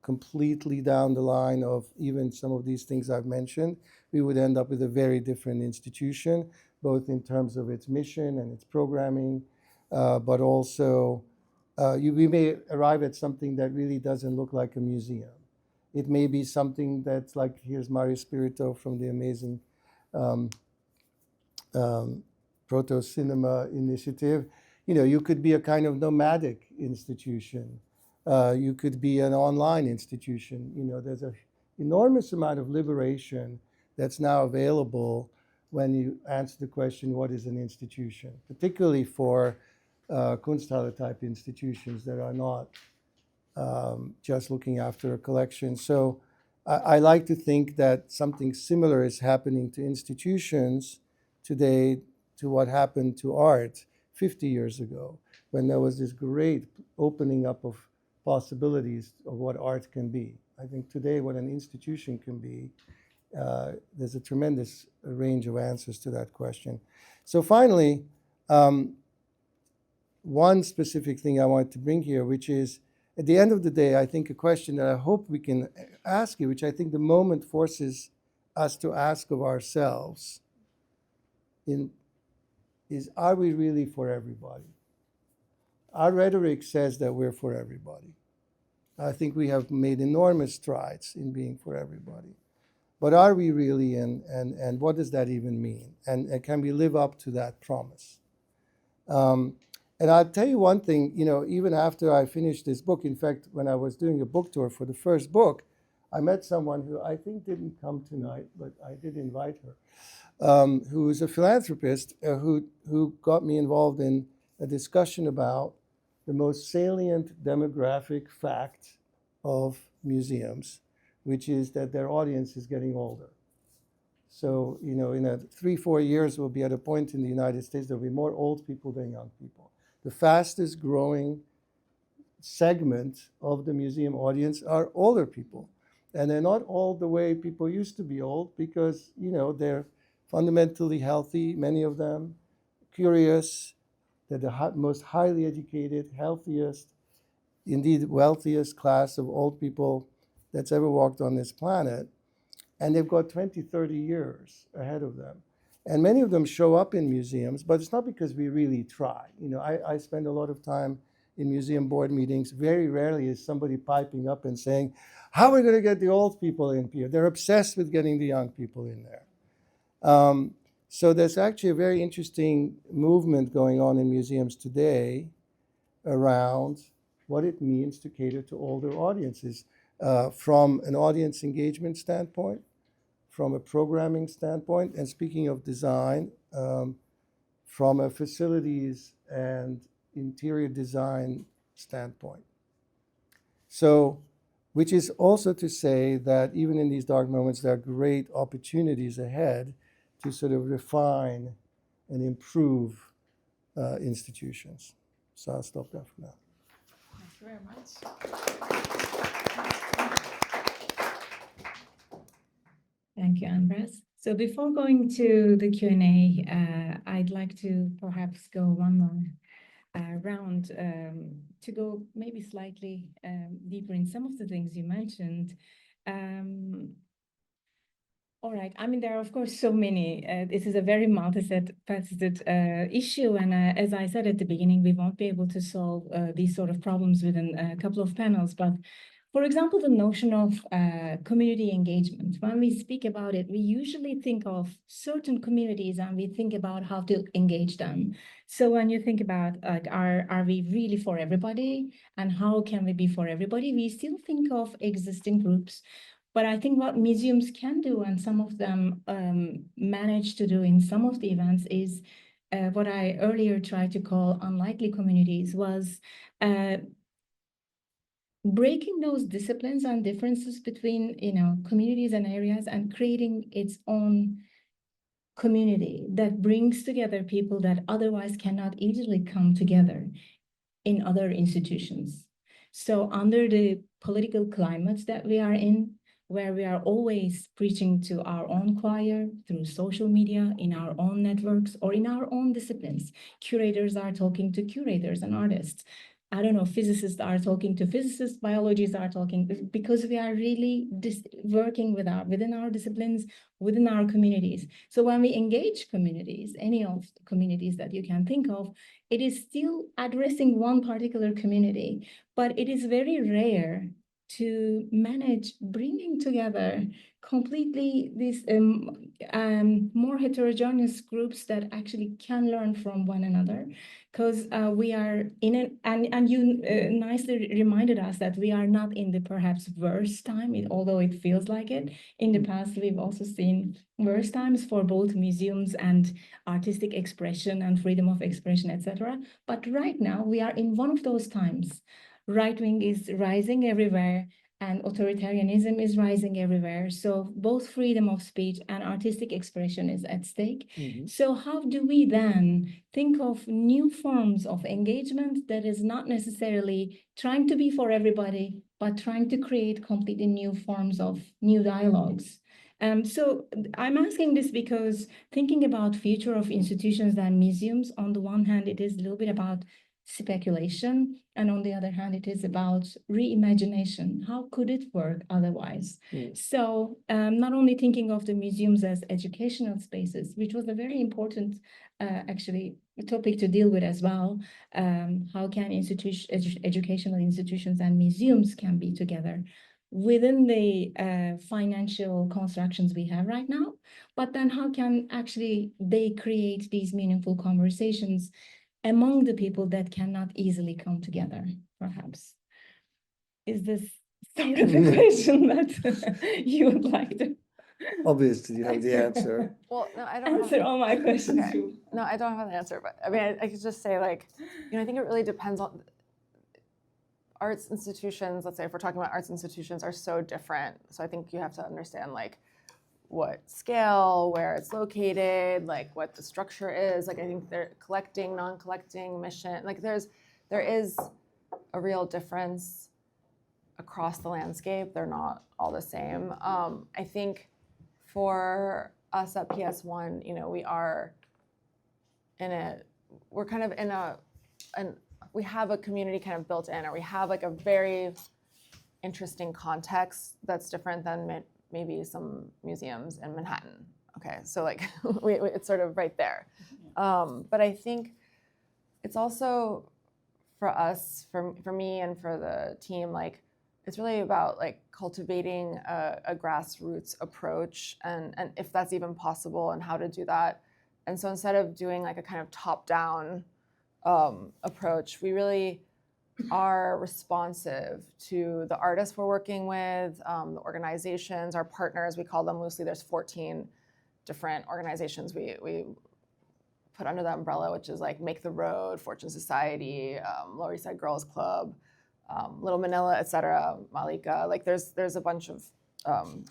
completely down the line of even some of these things I've mentioned, we would end up with a very different institution, both in terms of its mission and its programming, but also we may arrive at something that really doesn't look like a museum. It may be something that's like, here's Mario Spirito from the amazing Proto-Cinema Initiative. You could be a kind of nomadic institution. You could be an online institution. There's an enormous amount of liberation that's now available when you answer the question, what is an institution? Particularly for Kunsthalle type institutions that are not just looking after a collection. So I like to think that something similar is happening to institutions today to what happened to art 50 years ago, when there was this great opening up of possibilities of what art can be. I think today what an institution can be, there's a tremendous range of answers to that question. So finally, one specific thing I wanted to bring here, which is, at the end of the day, I think a question that I hope we can ask you, which I think the moment forces us to ask of ourselves, is, are we really for everybody? Our rhetoric says that we're for everybody. I think we have made enormous strides in being for everybody. But are we really, and what does that even mean? And can we live up to that promise? And I'll tell you one thing, you know, even after I finished this book, in fact, when I was doing a book tour for the first book, I met someone who I think didn't come tonight, but I did invite her, who is a philanthropist who got me involved in a discussion about the most salient demographic fact of museums, which is that their audience is getting older. So, you know, in 3-4 years, we'll be at a point in the United States, there'll be more old people than young people. The fastest growing segment of the museum audience are older people. And they're not all the way people used to be old because, you know, they're fundamentally healthy, many of them, curious. They're the most highly educated, healthiest, indeed wealthiest class of old people that's ever walked on this planet. And they've got 20, 30 years ahead of them. And many of them show up in museums, but it's not because we really try. You know, I spend a lot of time in museum board meetings. Very rarely is somebody piping up and saying, how are we going to get the old people in here? They're obsessed with getting the young people in there. So there's actually a very interesting movement going on in museums today around what it means to cater to older audiences from an audience engagement standpoint, from a programming standpoint, and speaking of design, from a facilities and interior design standpoint. So, which is also to say that even in these dark moments, there are great opportunities ahead to sort of refine and improve institutions. So I'll stop there for now.
Thank you very much.
Thank you, András. So before going to the Q&A, I'd like to perhaps go one more round to go maybe slightly deeper in some of the things you mentioned. All right. I mean, there are, of course, so many. This is a very multifaceted issue. And as I said at the beginning, we won't be able to solve these sort of problems within a couple of panels. But for example, the notion of community engagement, when we speak about it, we usually think of certain communities and we think about how to engage them. So when you think about, like, are we really for everybody and how can we be for everybody? We still think of existing groups. But I think what museums can do, and some of them manage to do in some of the events, is what I earlier tried to call unlikely communities, was breaking those disciplines and differences between, you know, communities and areas and creating its own community that brings together people that otherwise cannot easily come together in other institutions. So under the political climate that we are in, where we are always preaching to our own choir through social media, in our own networks, or in our own disciplines. Curators are talking to curators and artists. I don't know, physicists are talking to physicists, biologists are talking, because we are really working within our disciplines, within our communities. So when we engage communities, any of the communities that you can think of, it is still addressing one particular community, but it is very rare to manage bringing together completely these more heterogeneous groups that actually can learn from one another, because we are in an, and you nicely reminded us that we are not in the perhaps worst time, although it feels like it. In the past, we've also seen worse times for both museums and artistic expression and freedom of expression, etc. But right now, we are in one of those times. Right wing is rising everywhere and authoritarianism is rising everywhere. So both freedom of speech and artistic expression is at stake. Mm-hmm. So how do we then think of new forms of engagement that is not necessarily trying to be for everybody, but trying to create completely new forms of new dialogues? So I'm asking this because thinking about future of institutions and museums, on the one hand, it is a little bit about speculation, and on the other hand, it is about reimagination. How could it work otherwise? So not only thinking of the museums as educational spaces, which was a very important actually topic to deal with as well. How can educational institutions and museums can be together within the financial constructions we have right now, but then how can actually they create these meaningful conversations among the people that cannot easily come together, perhaps? Is this sort of a question that you would like to
Obviously, you have the answer.
Well, no, I don't
answer all my questions?
Okay. No, I don't have an answer, but I mean, I could just say, like, I think it really depends on arts institutions. Let's say if we're talking about arts institutions are so different. So I think you have to understand, like, what scale, where it's located, like what the structure is. Like I think they're collecting, non-collecting, mission. Like there is a real difference across the landscape. They're not all the same. I think for us at PS1, we're kind of in we have a community kind of built in, or we have like a very interesting context that's different than maybe some museums in Manhattan. Okay, so like it's sort of right there. But I think it's also for us, for me and for the team, like it's really about like cultivating a grassroots approach and if that's even possible and how to do that. And so instead of doing like a kind of top-down approach, we really are responsive to the artists we're working with, the organizations, our partners, we call them loosely. There's 14 different organizations we put under the umbrella, which is like Make the Road, Fortune Society, Lower East Side Girls Club, Little Manila, et cetera, Malika. Like there's a bunch of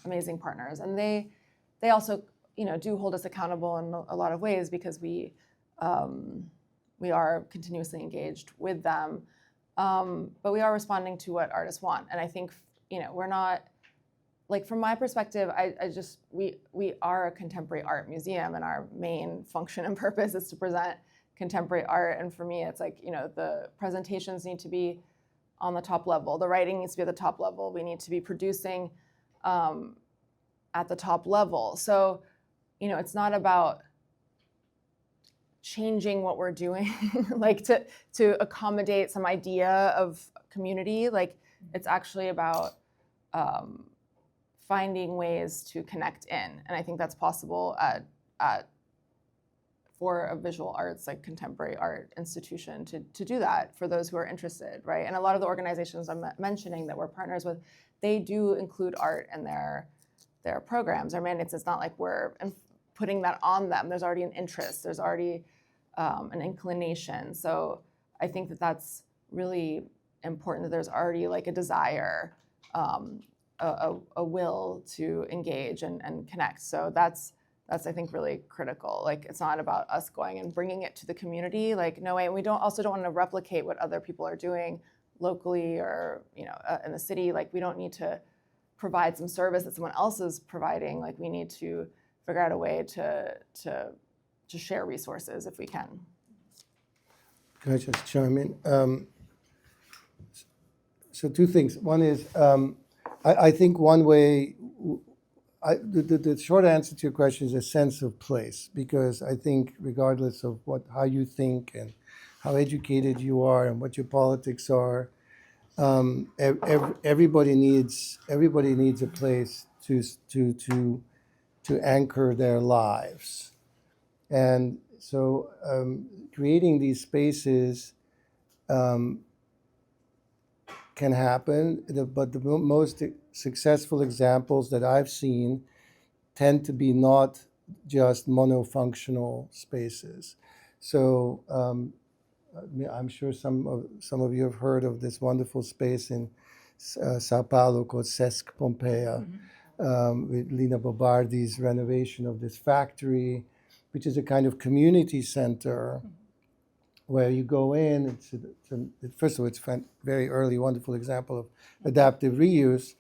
amazing partners, and they also do hold us accountable in a lot of ways because we are continuously engaged with them. But we are responding to what artists want. And I think, we're not, like from my perspective, we are a contemporary art museum and our main function and purpose is to present contemporary art. And for me, it's like, the presentations need to be on the top level. The writing needs to be at the top level. We need to be producing at the top level. So, it's not about changing what we're doing, like to accommodate some idea of community. Like it's actually about finding ways to connect in, and I think that's possible at for a visual arts, like contemporary art institution, to do that for those who are interested, right? And a lot of the organizations I'm mentioning that we're partners with, they do include art in their programs, their mandates. It's not like we're putting that on them. There's already an interest. There's already an inclination. So I think that that's really important, that there's already like a desire, a will to engage and connect. So that's I think really critical. Like it's not about us going and bringing it to the community. Like no way. We don't want to replicate what other people are doing locally or in the city. Like we don't need to provide some service that someone else is providing. Like we need to figure out a way to share resources if we can.
Can I just chime in? So two things. One is, I think one way, the short answer to your question is a sense of place, because I think regardless of how you think and how educated you are and what your politics are, everybody needs a place to anchor their lives. And so creating these spaces can happen, but the most successful examples that I've seen tend to be not just monofunctional spaces. So I'm sure some of you have heard of this wonderful space in Sao Paulo called Sesc Pompeia, with Lina Bobardi's renovation of this factory, which is a kind of community center where you go in. First of all, it's a very early, wonderful example of adaptive reuse.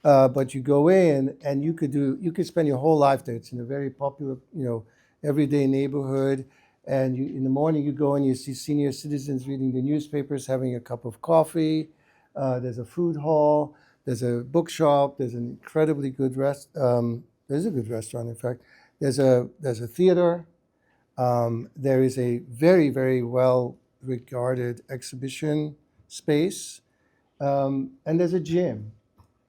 But you go in and you could spend your whole life there. It's in a very popular, everyday neighborhood. And in the morning you go and you see senior citizens reading the newspapers, having a cup of coffee. There's a food hall. There's a bookshop. There's an incredibly good there's a good restaurant, in fact. There's a theater. There is a very, very well regarded exhibition space. And there's a gym.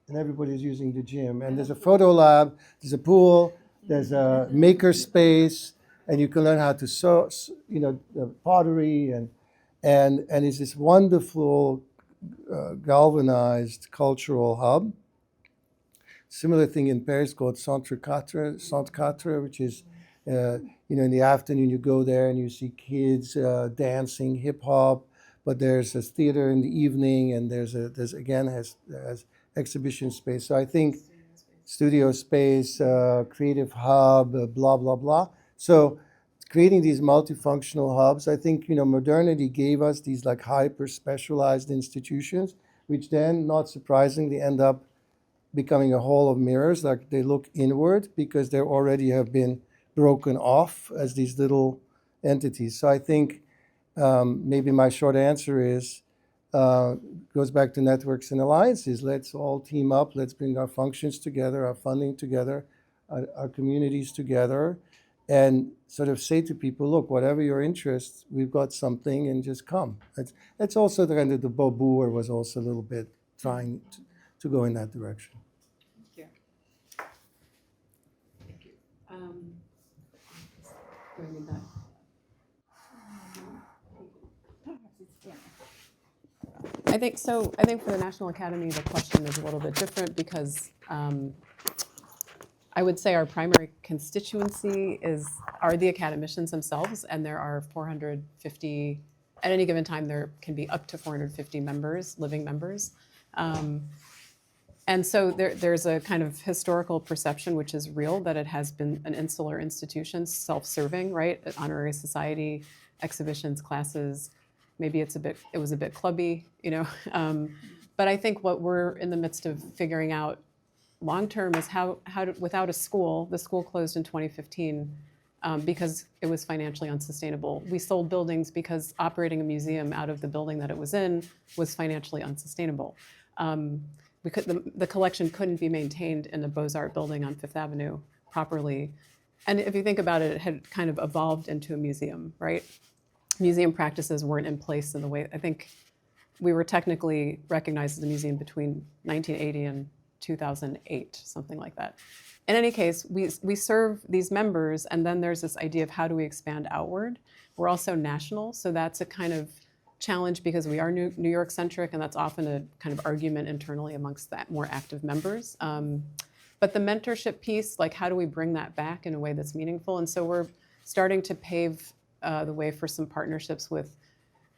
And everybody's using the gym. And there's a photo lab. There's a pool. There's a maker space. And you can learn how to sew, pottery. And it's this wonderful galvanized cultural hub. Similar thing in Paris called Centre Quatre, which is, in the afternoon you go there and you see kids dancing hip hop, but there's a theater in the evening, and there's exhibition space. So I think studio space, creative hub, blah blah blah. So creating these multifunctional hubs, I think modernity gave us these like hyper specialized institutions, which then, not surprisingly, end up becoming a hall of mirrors. Like they look inward because they already have been broken off as these little entities. So I think maybe my short answer is goes back to networks and alliances. Let's all team up. Let's bring our functions together, our funding together, our communities together, and sort of say to people, look, whatever your interests, we've got something, and just come. That's also the kind of the Boboer was also a little bit trying to go in that direction.
Thank you. Do I need that? I think for the National Academy, the question is a little bit different because I would say our primary constituency are the academicians themselves, and there are 450, at any given time there can be up to 450 members, living members. And so there's a kind of historical perception, which is real, that it has been an insular institution, self-serving, right? An honorary society, exhibitions, classes. Maybe it was a bit clubby, But I think what we're in the midst of figuring out long-term is how without a school, the school closed in 2015 because it was financially unsustainable. We sold buildings because operating a museum out of the building that it was in was financially unsustainable. The collection couldn't be maintained in a Beaux-Arts building on Fifth Avenue properly. And if you think about it, it had kind of evolved into a museum, right? Museum practices weren't in place in the way, I think we were technically recognized as a museum between 1980 and 2008, something like that. In any case, we serve these members, and then there's this idea of how do we expand outward. We're also national, so that's a kind of challenge because we are New York centric, and that's often a kind of argument internally amongst that more active members. But the mentorship piece, like how do we bring that back in a way that's meaningful? And so we're starting to pave the way for some partnerships with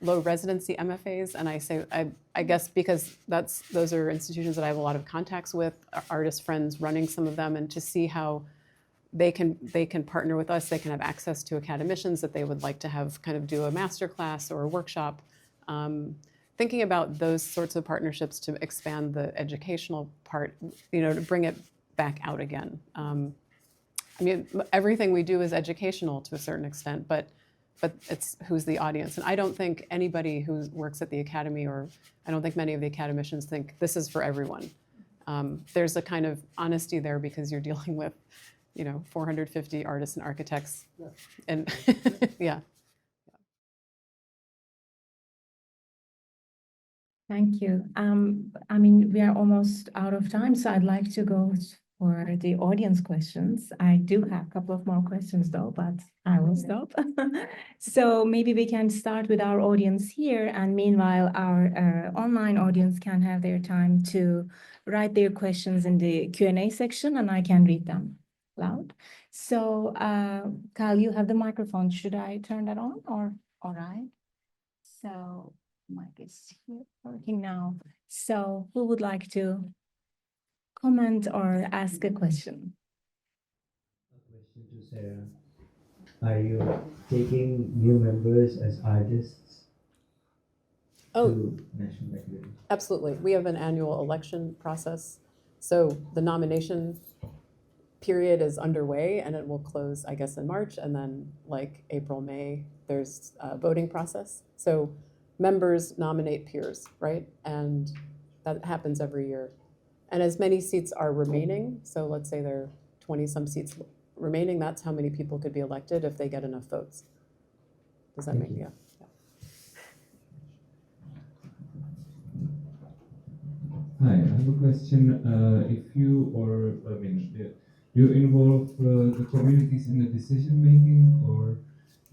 low residency MFAs, and I guess because those are institutions that I have a lot of contacts with, artist friends running some of them, and to see how they can partner with us. They can have access to academicians that they would like to have kind of do a master class or a workshop. Thinking about those sorts of partnerships to expand the educational part, to bring it back out again. I mean, everything we do is educational to a certain extent, but it's who's the audience. And I don't think anybody who works at the Academy, or I don't think many of the academicians think this is for everyone. There's a kind of honesty there because you're dealing with, 450 artists and architects. Yeah. And yeah.
Thank you. I mean, we are almost out of time, so I'd like to go for the audience questions. I do have a couple of more questions though, but I will stop. So maybe we can start with our audience here, and meanwhile our online audience can have their time to write their questions in the Q&A section, and I can read them loud. So Kyle, you have the microphone. Should I turn that on, or all right? So mic is working now. So who would like to comment or ask a question?
A question to Sara. Are you taking new members as artists to National Academy?
Absolutely. We have an annual election process. So the nomination period is underway, and it will close, I guess, in March, and then like April, May, there's a voting process. So members nominate peers, right? And that happens every year. And as many seats are remaining, so let's say there are 20-some seats remaining, that's how many people could be elected if they get enough votes. Does that make sense? Yeah.
Hi, I have a question. If you, or I mean, do you involve the communities in the decision making, or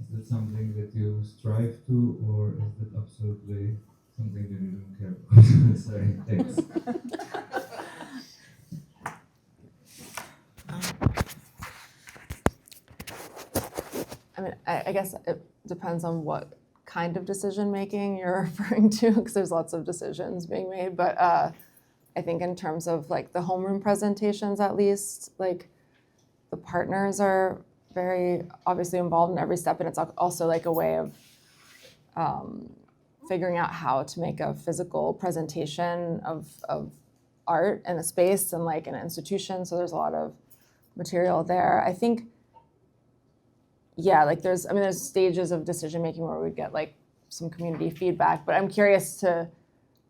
is that something that you strive to, or is that absolutely something that you don't care about? Sorry, thanks.
I mean, I guess it depends on what kind of decision making you're referring to, because there's lots of decisions being made. But I think in terms of like the homeroom presentations, at least, like the partners are very obviously involved in every step, and it's also like a way of figuring out how to make a physical presentation of art in a space and like an institution. So there's a lot of material there. I think, yeah, like there's stages of decision making where we get like some community feedback, but I'm curious to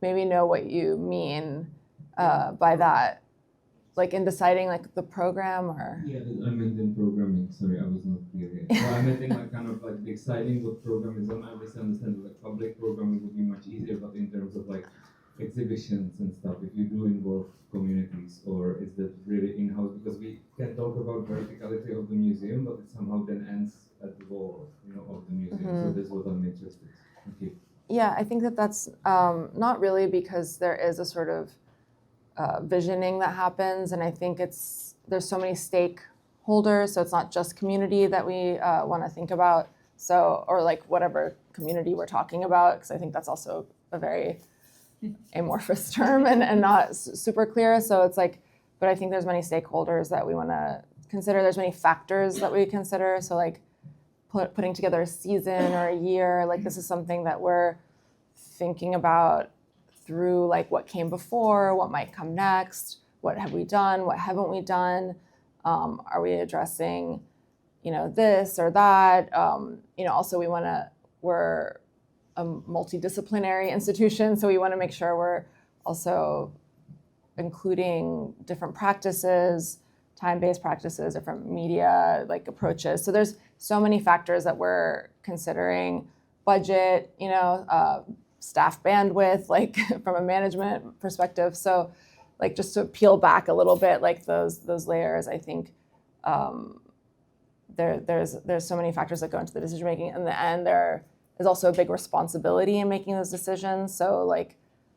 maybe know what you mean by that, like in deciding like the program, or?
Yeah, I meant in programming. Sorry, I was not clear yet. So I meant in like kind of like deciding what program is on. I understand like public programming would be much easier, but in terms of like exhibitions and stuff, if you do involve communities, or is that really in-house? Because we can talk about verticality of the museum, but it somehow then ends at the wall, of the museum. Mm-hmm. So that's what I'm interested in. Okay.
Yeah, I think that's not really, because there is a sort of visioning that happens, and I think there's so many stakeholders, so it's not just community that we want to think about, so, or like whatever community we're talking about, because I think that's also a very amorphous term and not super clear. So it's like, but I think there's many stakeholders that we want to consider. There's many factors that we consider. So like putting together a season or a year, like this is something that we're thinking about through like what came before, what might come next, what have we done, what haven't we done, are we addressing, this or that, also we're a multidisciplinary institution, so we want to make sure we're also including different practices, time-based practices, different media like approaches. So there's so many factors that we're considering, budget, staff bandwidth, like from a management perspective. So like just to peel back a little bit, like those layers, I think there's so many factors that go into the decision making. In the end, there is also a big responsibility in making those decisions. So like,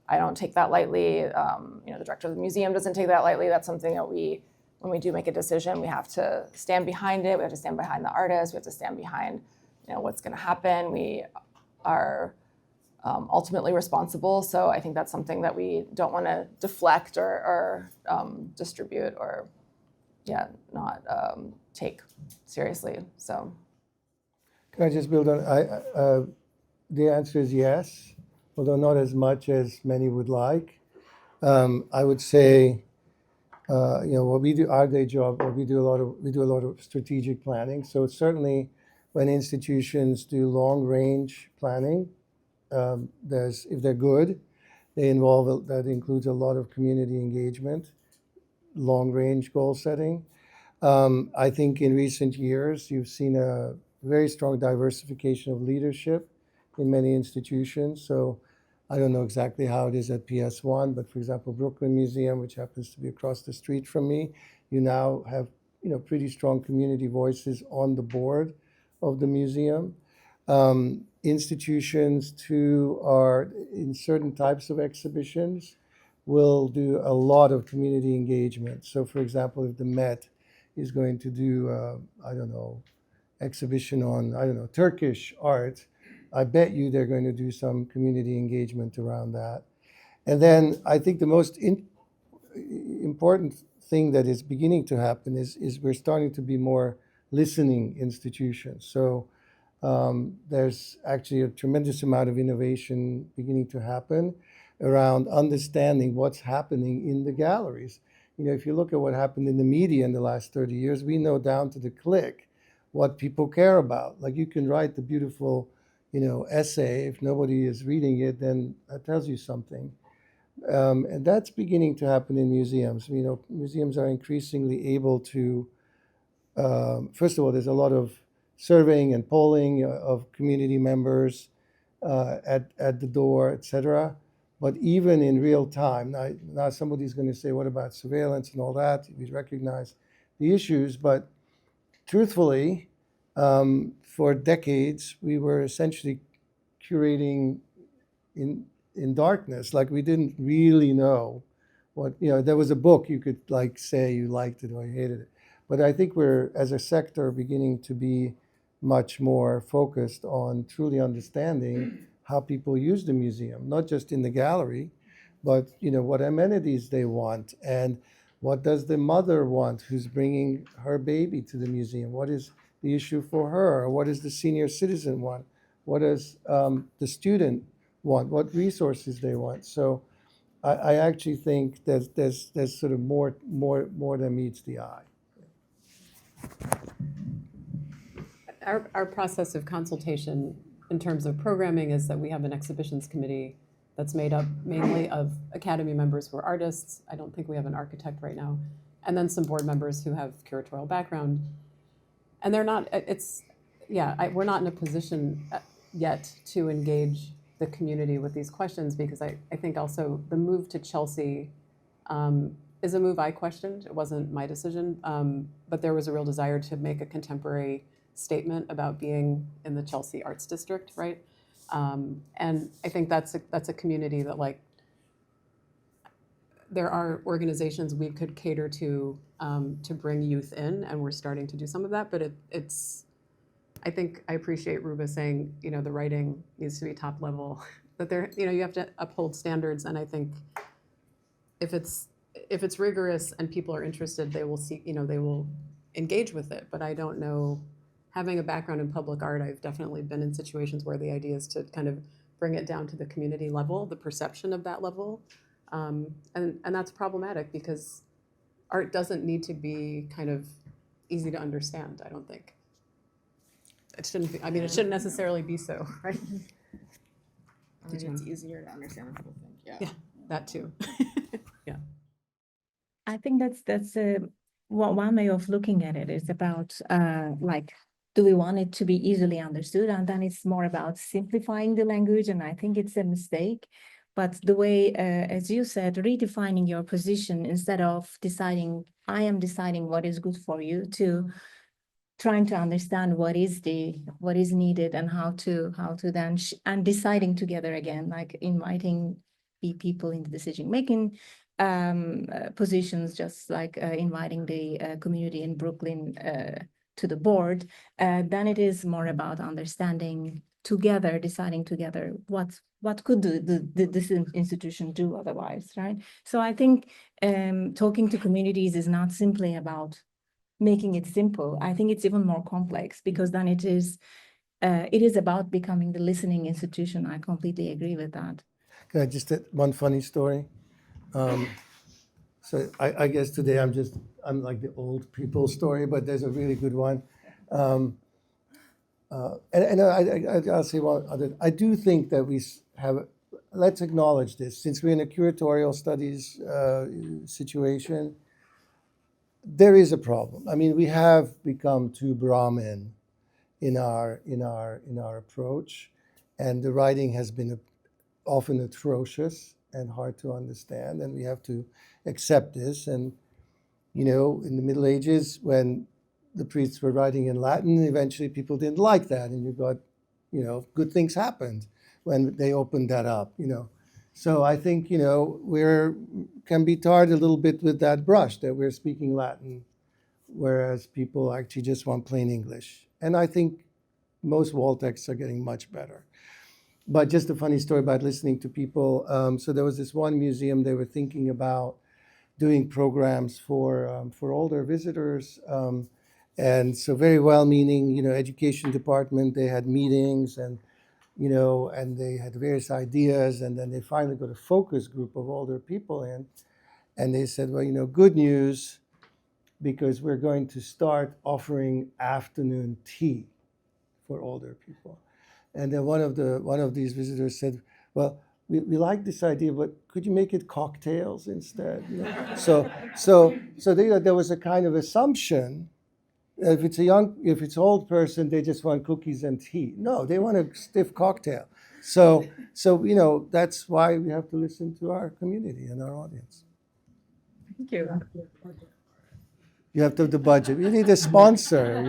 I don't take that lightly. The director of the museum doesn't take that lightly. That's something that when we do make a decision, we have to stand behind it. We have to stand behind the artist. We have to stand behind, what's going to happen. We are ultimately responsible. So I think that's something that we don't want to deflect or distribute or, not take seriously. So.
Can I just build on? The answer is yes, although not as much as many would like. I would say, what we do, our day job, we do a lot of strategic planning. So certainly, when institutions do long range planning, if they're good, that includes a lot of community engagement, long range goal setting. I think in recent years you've seen a very strong diversification of leadership in many institutions. So I don't know exactly how it is at PS1, but for example, Brooklyn Museum, which happens to be across the street from me, you now have pretty strong community voices on the board of the museum. Institutions too are in certain types of exhibitions will do a lot of community engagement. So for example, if the Met is going to do, exhibition on, Turkish art, I bet you they're going to do some community engagement around that. And then I think the most important thing that is beginning to happen is we're starting to be more listening institutions. So there's actually a tremendous amount of innovation beginning to happen around understanding what's happening in the galleries. if you look at what happened in the media in the last 30 years, we know down to the click what people care about. Like you can write the beautiful, essay. If nobody is reading it, then that tells you something. And that's beginning to happen in museums. Museums are increasingly able to, first of all, there's a lot of surveying and polling of community members at the door, etc. But even in real time, now somebody's going to say, what about surveillance and all that? We recognize the issues, but truthfully, for decades, we were essentially curating in darkness. Like we didn't really know what, there was a book you could like say you liked it or you hated it. But I think we're, as a sector, beginning to be much more focused on truly understanding how people use the museum, not just in the gallery, but what amenities they want, and what does the mother want who's bringing her baby to the museum? What is the issue for her? What does the senior citizen want? What does the student want? What resources they want? So I actually think there's sort of more than meets the eye.
Our process of consultation in terms of programming is that we have an exhibitions committee that's made up mainly of Academy members who are artists. I don't think we have an architect right now. And then some board members who have curatorial background. And they're not, we're not in a position yet to engage the community with these questions, because I think also the move to Chelsea is a move I questioned. It wasn't my decision, but there was a real desire to make a contemporary statement about being in the Chelsea Arts District, right? And I think that's a community that, like, there are organizations we could cater to bring youth in, and we're starting to do some of that. But I think I appreciate Ruba saying, the writing needs to be top level. That there, you have to uphold standards, and I think if it's rigorous and people are interested, they will see, they will engage with it. But I don't know. Having a background in public art, I've definitely been in situations where the idea is to kind of bring it down to the community level, the perception of that level. And that's problematic, because art doesn't need to be kind of easy to understand, I don't think. It shouldn't be, it shouldn't necessarily be so, right?
I think it's easier to understand than people think.
Yeah, that too. Yeah.
I think that's one way of looking at it is about do we want it to be easily understood? And then it's more about simplifying the language, and I think it's a mistake. But the way, as you said, redefining your position instead of I am deciding what is good for you, to trying to understand what is needed and how to then and deciding together again, like inviting people in the decision-making positions, just like inviting the community in Brooklyn to the board. Then it is more about understanding together, deciding together what could this institution do otherwise, right? So I think talking to communities is not simply about making it simple. I think it's even more complex, because then it is about becoming the listening institution. I completely agree with that.
Can I just tell one funny story? So I guess today I'm like the old people story, but there's a really good one. And I'll say one other. I do think that we have, let's acknowledge this, since we're in a curatorial studies situation, there is a problem. I mean, we have become too Brahmin in our approach, and the writing has been often atrocious and hard to understand, and we have to accept this. And in the Middle Ages, when the priests were writing in Latin, eventually people didn't like that, and you got, good things happened when they opened that up. So I think can be tarred a little bit with that brush, that we're speaking Latin, whereas people actually just want plain English. And I think most wall texts are getting much better. But just a funny story about listening to people. So there was this one museum, they were thinking about doing programs for older visitors. And so very well-meaning, education department, they had meetings and they had various ideas, and then they finally got a focus group of older people in. And they said, well, good news, because we're going to start offering afternoon tea for older people. And then one of these visitors said, well, we like this idea, but could you make it cocktails instead? So there was a kind of assumption. If it's an old person, they just want cookies and tea. No, they want a stiff cocktail. So that's why we have to listen to our community and our audience.
Thank you.
You have to have the budget. You need a sponsor.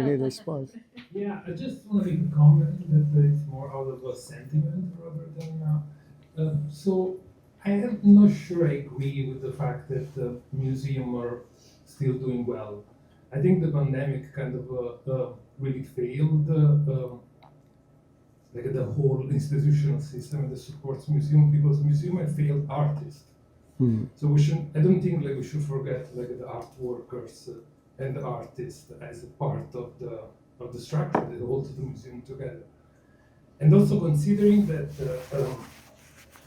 Yeah, I just want to make a comment that it's more out of a sentiment rather than. So I am not sure I agree with the fact that the museum are still doing well. I think the pandemic kind of really failed like the whole institutional system that supports museum, because museum have failed artists. So I don't think we should forget the art workers and the artists as a part of the structure that holds the museum together. And also considering that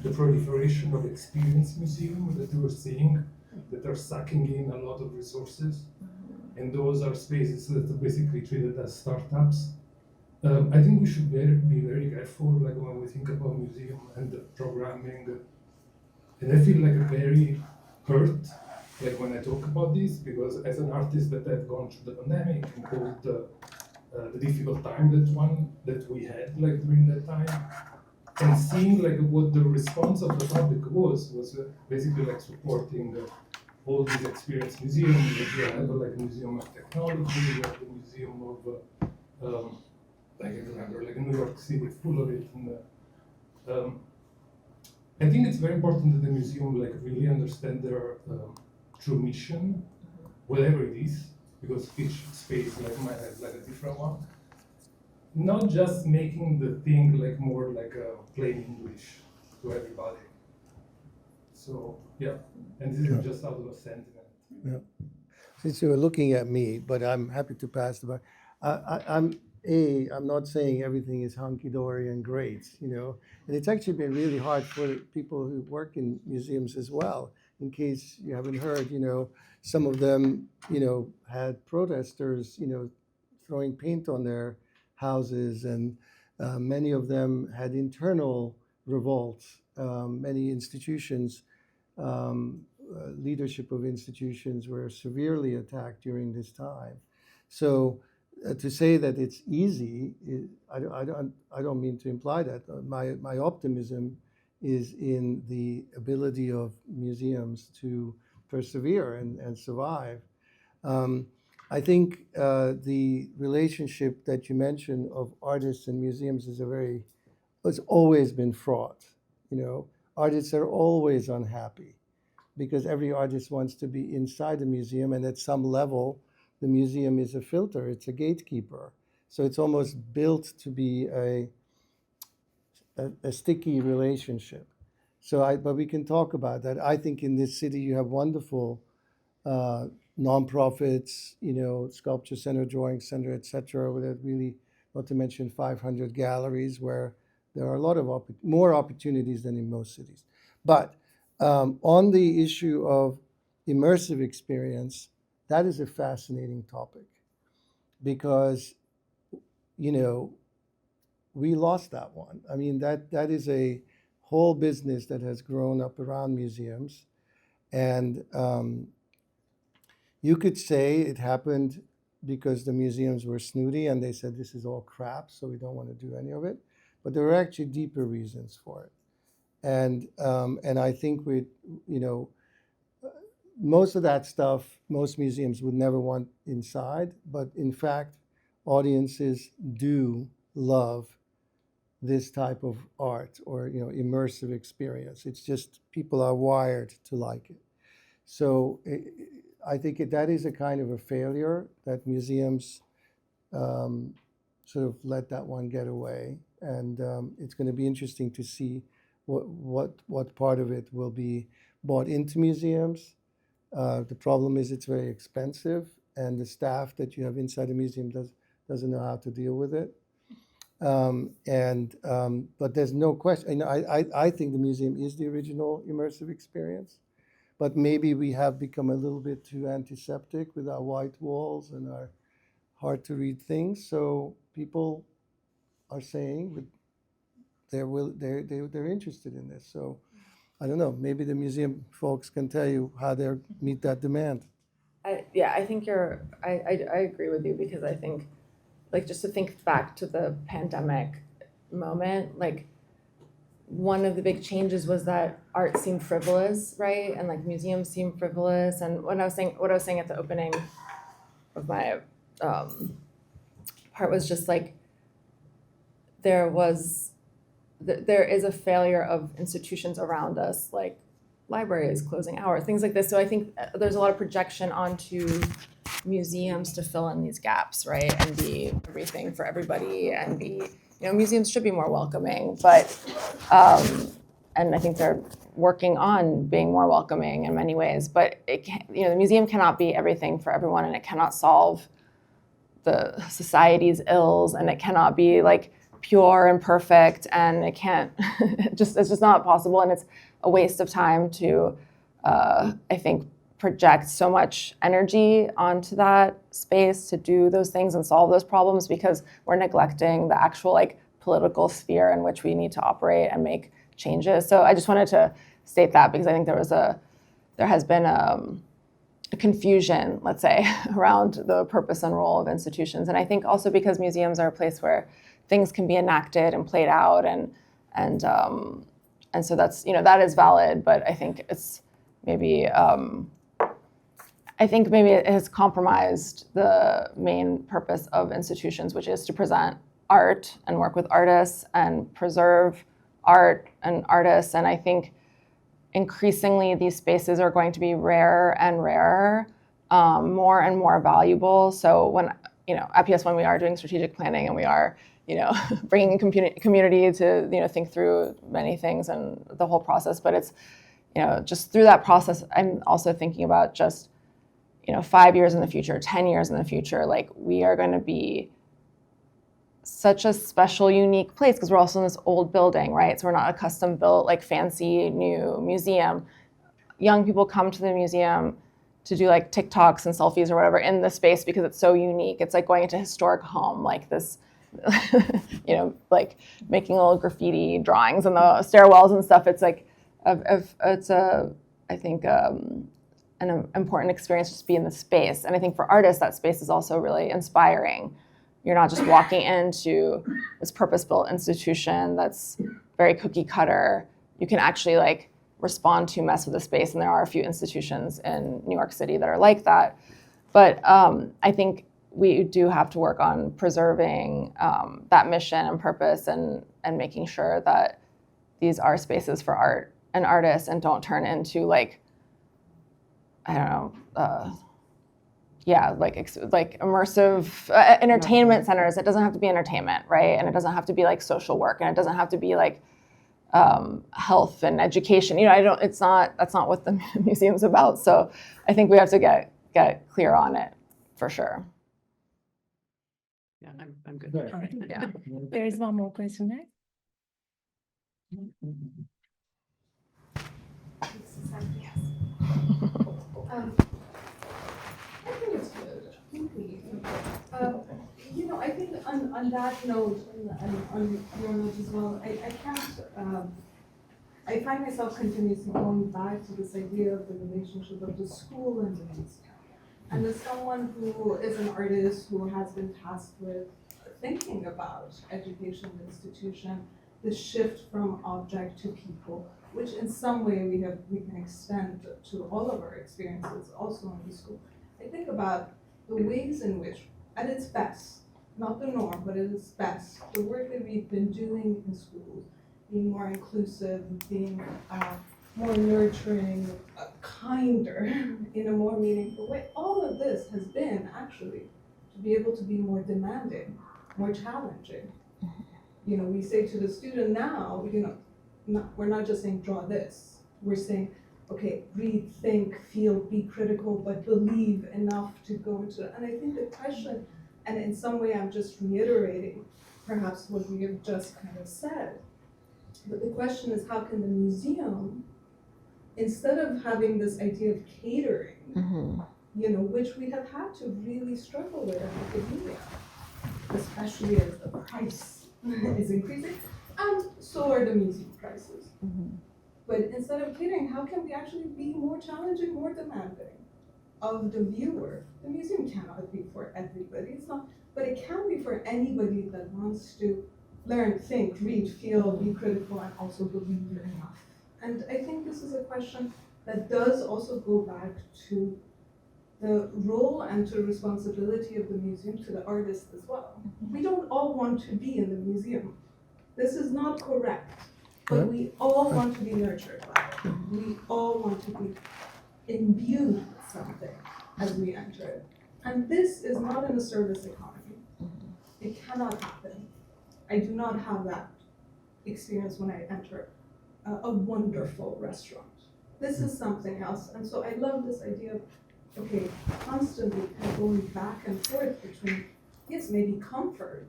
the proliferation of experience museums that we're seeing, that are sucking in a lot of resources, and those are spaces that are basically treated as startups. I think we should be very careful when we think about museum and programming. And I feel very hurt when I talk about this, because as an artist that had gone through the pandemic and all the difficult time that we had during that time, and seeing what the response of the public was basically supporting all these experience museums. We have a museum of technology, we have the museum of I remember New York City, full of it. And, I think it's very important that the museum really understand their true mission, whatever it is, because each space might have a different one. Not just making the thing more plain English to everybody. So yeah, and this is just out of a sentiment.
Yeah. Since you were looking at me, but I'm happy to pass the buck. I'm not saying everything is hunky-dory and great, and it's actually been really hard for people who work in museums as well. In case you haven't heard, some of them, had protesters, throwing paint on their houses, and many of them had internal revolts. Many institutions, leadership of institutions were severely attacked during this time. So to say that it's easy, I don't mean to imply that. My optimism is in the ability of museums to persevere and survive. I think the relationship that you mentioned of artists and museums it's always been fraught. Artists are always unhappy because every artist wants to be inside the museum, and at some level, the museum is a filter, it's a gatekeeper. So it's almost built to be a sticky relationship. But we can talk about that. I think in this city you have wonderful nonprofits, sculpture center, drawing center, etc. With really, not to mention 500 galleries where there are a lot of more opportunities than in most cities. But on the issue of immersive experience, that is a fascinating topic because, we lost that one. I mean, that is a whole business that has grown up around museums. And you could say it happened because the museums were snooty and they said, this is all crap, so we don't want to do any of it. But there were actually deeper reasons for it. And I think most of that stuff, most museums would never want inside, but in fact, audiences do love this type of art or immersive experience. It's just people are wired to like it. So I think that is a kind of a failure that museums sort of let that one get away, and it's going to be interesting to see what part of it will be bought into museums. The problem is it's very expensive, and the staff that you have inside a museum doesn't know how to deal with it. But there's no question. I think the museum is the original immersive experience, but maybe we have become a little bit too antiseptic with our white walls and our hard to read things. So people are saying that they're interested in this. So I don't know, maybe the museum folks can tell you how they meet that demand.
I think I agree with you, because I think, like, just to think back to the pandemic moment, like, one of the big changes was that art seemed frivolous, right? And like museums seemed frivolous. And what I was saying at the opening of my part was just like, there is a failure of institutions around us, like libraries closing hours, things like this. So I think there's a lot of projection onto museums to fill in these gaps, right? And be everything for everybody, and be, museums should be more welcoming, but, and I think they're working on being more welcoming in many ways, but the museum cannot be everything for everyone, and it cannot solve the society's ills, and it cannot be like pure and perfect, and it can't, it's just not possible, and it's a waste of time to, I think, project so much energy onto that space to do those things and solve those problems, because we're neglecting the actual like political sphere in which we need to operate and make changes. So I just wanted to state that, because I think there has been a confusion, let's say, around the purpose and role of institutions. And I think also because museums are a place where things can be enacted and played out, and so that's, that is valid, but I think it's maybe it has compromised the main purpose of institutions, which is to present art and work with artists and preserve art and artists. And I think increasingly these spaces are going to be rarer and rarer, more and more valuable. So when, at PS1 we are doing strategic planning, and we are, bringing community to, think through many things and the whole process. But it's, just through that process, I'm also thinking about just, 5 years in the future, 10 years in the future, like we are going to be such a special, unique place, because we're also in this old building, right? So we're not a custom built, like fancy new museum. Young people come to the museum to do like TikToks and selfies or whatever in the space, because it's so unique. It's like going into a historic home, like this, like making little graffiti drawings in the stairwells and stuff. It's like, I think, an important experience just to be in the space. And I think for artists, that space is also really inspiring. You're not just walking into this purpose-built institution that's very cookie cutter. You can actually like respond to mess with the space. And there are a few institutions in New York City that are like that. But I think we do have to work on preserving that mission and purpose, and making sure that these are spaces for art and artists, and don't turn into like, I don't know, like immersive entertainment centers. It doesn't have to be entertainment, right? And it doesn't have to be like social work, and it doesn't have to be like health and education. That's not what the museum's about. So I think we have to get clear on it for sure.
Yeah, I'm good.
All right. Yeah. There is one more question there.
I think it's good. I think on that note, and on your note as well, I can't. I find myself continuously going back to this idea of the relationship of the school and the museum. And as someone who is an artist who has been tasked with thinking about educational institution, the shift from object to people, which in some way we can extend to all of our experiences also in the school. I think about the ways in which, at its best, not the norm, but at its best, the work that we've been doing in schools, being more inclusive, being more nurturing, kinder, in a more meaningful way. All of this has been actually to be able to be more demanding, more challenging. We say to the student now, we're not just saying draw this. We're saying, okay, read, think, feel, be critical, but believe enough to go into it. And I think the question, and in some way I'm just reiterating perhaps what we have just kind of said, but the question is, how can the museum instead of having this idea of catering,
Mm-hmm.
you know, which we have had to really struggle with in academia, especially as the price is increasing, and so are the museum prices.
Mm-hmm.
But instead of catering, how can we actually be more challenging, more demanding of the viewer? The museum cannot be for everybody, it's not, but it can be for anybody that wants to learn, think, read, feel, be critical, and also believe enough. And I think this is a question that does also go back to the role and to responsibility of the museum, to the artist as well. We don't all want to be in the museum. This is not correct, but we all want to be nurtured by it. We all want to be imbued with something as we enter it. And this is not in a service economy. It cannot happen. I do not have that experience when I enter a wonderful restaurant. This is something else. And so I love this idea of, okay, constantly kind of going back and forth between, yes, maybe comfort,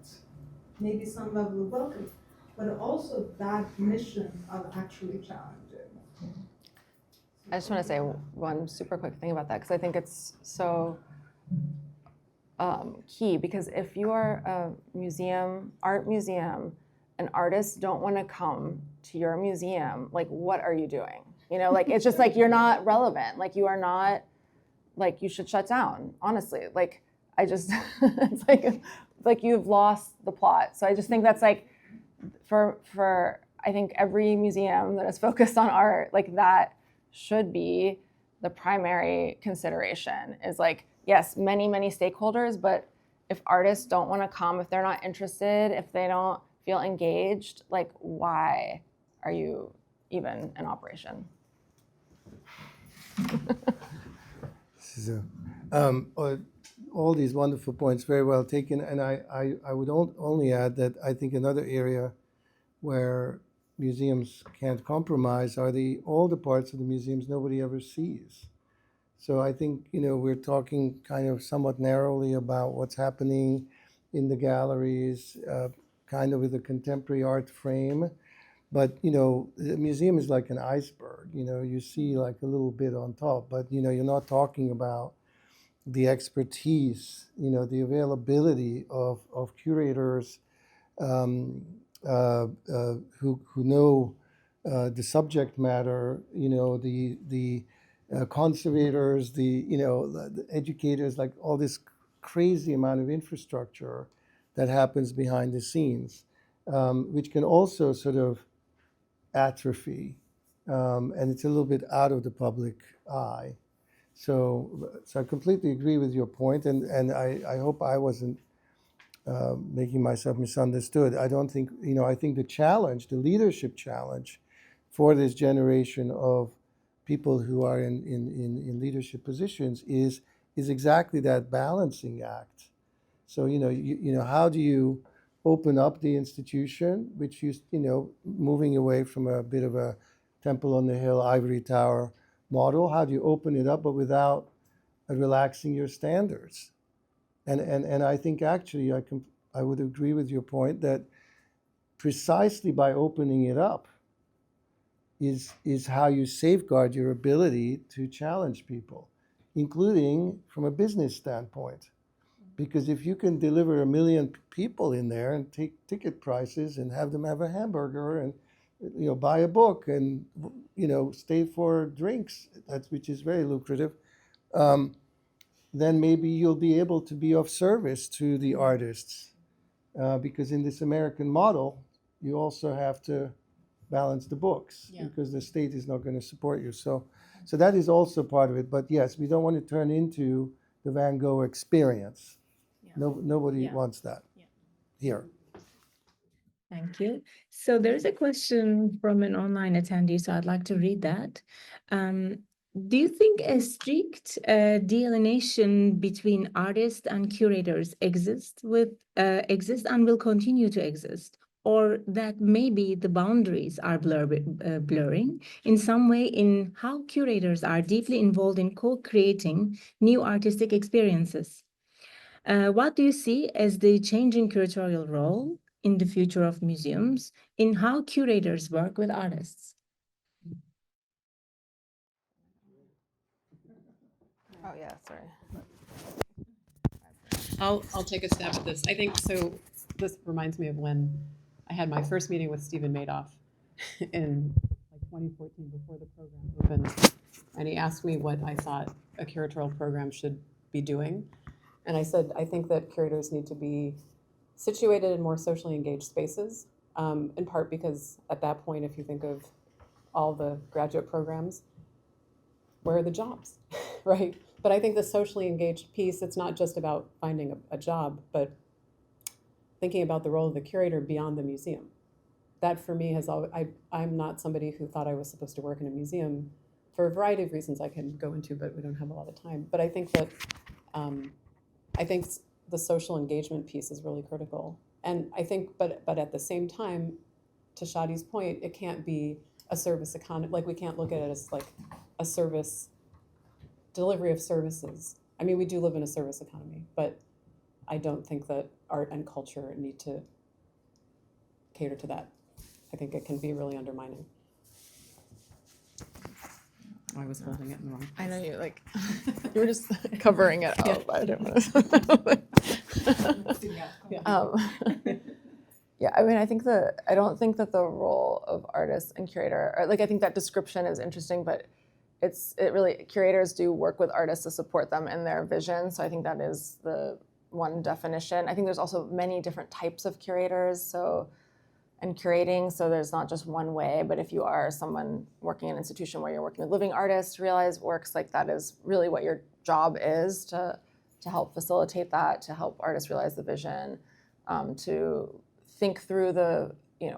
maybe some level of welcome, but also that mission of actually challenging.
I just want to say one super quick thing about that, because I think it's so key, because if you are a museum, art museum, and artists don't want to come to your museum, like, what are you doing? You know, like, it's just like, you're not relevant. Like, you are not, like, you should shut down, honestly. Like, I just, it's like you've lost the plot. So I just think that's like, for I think every museum that is focused on art, like, that should be the primary consideration, is like, yes, many, many stakeholders, but if artists don't want to come, if they're not interested, if they don't feel engaged, like, why are you even in operation?
So, all these wonderful points, very well taken. And I would only add that I think another area where museums can't compromise are all the parts of the museums nobody ever sees. So I think, you know, we're talking kind of somewhat narrowly about what's happening in the galleries, kind of with a contemporary art frame. But, you know, the museum is like an iceberg. You know, you see like a little bit on top, but, you know, you're not talking about the expertise, you know, the availability of curators who know the subject matter, you know, the conservators, you know, the educators, like all this crazy amount of infrastructure that happens behind the scenes, which can also sort of atrophy, and it's a little bit out of the public eye. So I completely agree with your point, and I hope I wasn't making myself misunderstood. I don't think, you know, I think the challenge, the leadership challenge for this generation of people who are in leadership positions is exactly that balancing act. So, you know, how do you open up the institution, which you know, moving away from a bit of a temple on the hill, ivory tower model, how do you open it up, but without relaxing your standards? And I think actually I would agree with your point that precisely by opening it up is how you safeguard your ability to challenge people, including from a business standpoint. Because if you can deliver 1 million people in there and take ticket prices and have them have a hamburger and, you know, buy a book and, you know, stay for drinks, which is very lucrative, then maybe you'll be able to be of service to the artists. Because in this American model, you also have to balance the books, because the state is not going to support you. So that is also part of it. But yes, we don't want to turn into the Van Gogh experience. Nobody wants that here.
Thank you. So there's a question from an online attendee, so I'd like to read that. Do you think a strict delineation between artists and curators exists and will continue to exist, or that maybe the boundaries are blurring in some way in how curators are deeply involved in co-creating new artistic experiences? What do you see as the changing curatorial role in the future of museums in how curators work with artists?
Oh yeah, sorry.
I'll take a stab at this. I think so. This reminds me of when I had my first meeting with Stephen Madoff in like 2014 before the program opened, and he asked me what I thought a curatorial program should be doing, and I said I think that curators need to be situated in more socially engaged spaces, in part because at that point, if you think of all the graduate programs, where are the jobs, right? But I think the socially engaged piece, it's not just about finding a job, but thinking about the role of the curator beyond the museum. That for me has always, I'm not somebody who thought I was supposed to work in a museum for a variety of reasons I can go into, but we don't have a lot of time. But I think that, I think the social engagement piece is really critical. And I think, but at the same time, to Shadi's point, it can't be a service economy, like we can't look at it as like a service, delivery of services. I mean, we do live in a service economy, but I don't think that art and culture need to cater to that. I think it can be really undermining. Oh, I was holding it in the wrong place.
I know you like you were just covering it up. I didn't want to. Yeah, I mean, I don't think that the role of artist and curator, or like I think that description is interesting, but it really, curators do work with artists to support them in their vision. So I think that is the one definition. I think there's also many different types of curators, and curating, so there's not just one way, but if you are someone working in an institution where you're working with living artists, realize works like that is really what your job is, to help facilitate that, to help artists realize the vision, to think through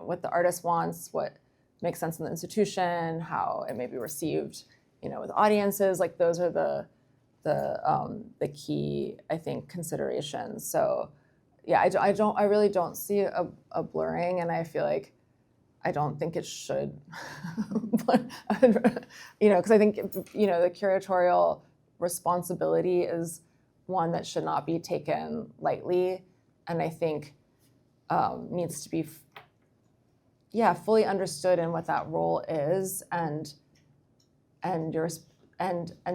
what the artist wants, what makes sense in the institution, how it may be received, with audiences. Like those are the key, I think, considerations. So yeah, I really don't see a blurring, and I feel like I don't think it should, because I think, the curatorial responsibility is one that should not be taken lightly, and I think needs to be, fully understood in what that role is, and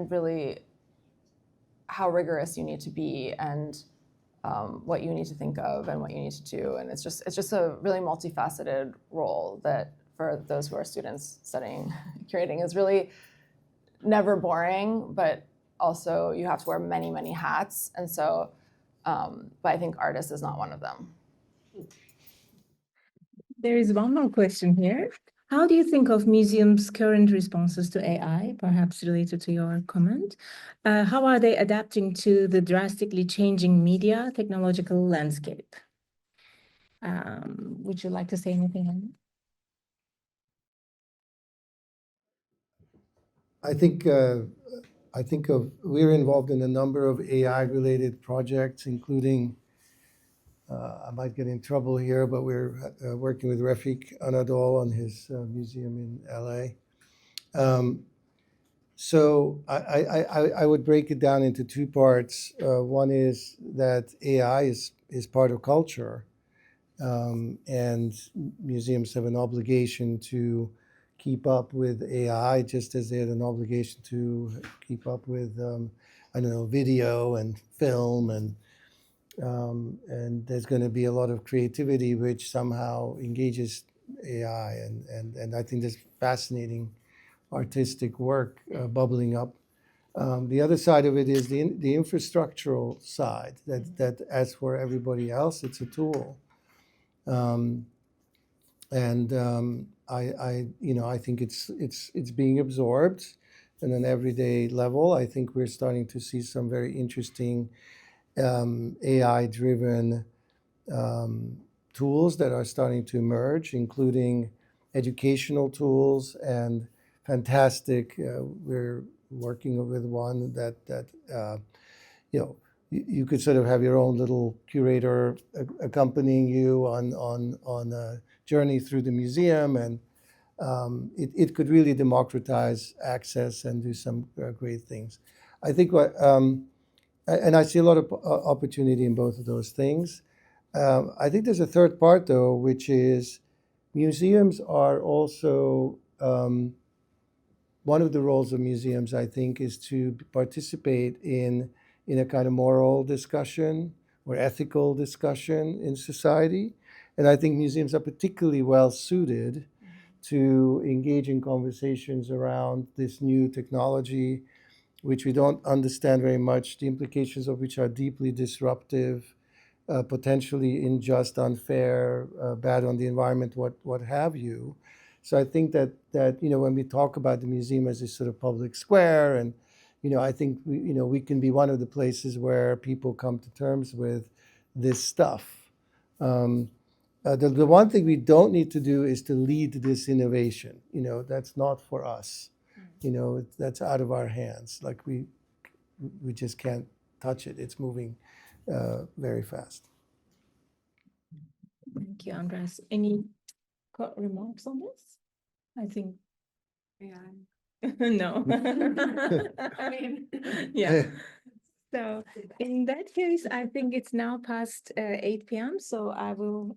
really how rigorous you need to be, and what you need to think of and what you need to do. And it's just a really multifaceted role that for those who are students studying curating is really never boring, but also you have to wear many, many hats. And so, but I think artist is not one of them.
There is one more question here. How do you think of museums' current responses to AI, perhaps related to your comment? How are they adapting to the drastically changing media technological landscape? Would you like to say anything on
that? I think we're involved in a number of AI-related projects, including, I might get in trouble here, but we're working with Refik Anadol on his museum in LA. So I would break it down into two parts. One is that AI is part of culture, and museums have an obligation to keep up with AI, just as they had an obligation to keep up with, video and film, and there's going to be a lot of creativity which somehow engages AI, and I think there's fascinating artistic work bubbling up. The other side of it is the infrastructural side, that as for everybody else, it's a tool. I think it's being absorbed on an everyday level. I think we're starting to see some very interesting AI-driven tools that are starting to emerge, including educational tools and fantastic. We're working with one that you could sort of have your own little curator accompanying you on a journey through the museum, and it could really democratize access and do some great things. I think and I see a lot of opportunity in both of those things. I think there's a third part, though, which is museums are also one of the roles of museums, I think, is to participate in a kind of moral discussion or ethical discussion in society. And I think museums are particularly well suited to engage in conversations around this new technology, which we don't understand very much, the implications of which are deeply disruptive, potentially unjust, unfair, bad on the environment, what have you. So I think that when we talk about the museum as this sort of public square, and I think we can be one of the places where people come to terms with this stuff. The one thing we don't need to do is to lead this innovation. That's not for us. That's out of our hands. Like we just can't touch it. It's moving very fast.
Thank you, András. Any remarks on this? I think. No. I mean, yeah. So in that case, I think it's now past 8 p.m. So I will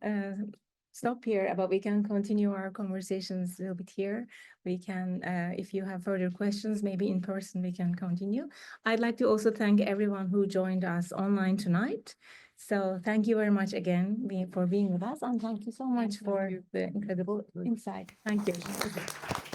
stop here, but we can continue our conversations a little bit here. We can, if you have further questions, maybe in person, we can continue. I'd like to also thank everyone who joined us online tonight. So thank you very much again for being with us, and thank you so much for the incredible insight. Thank you.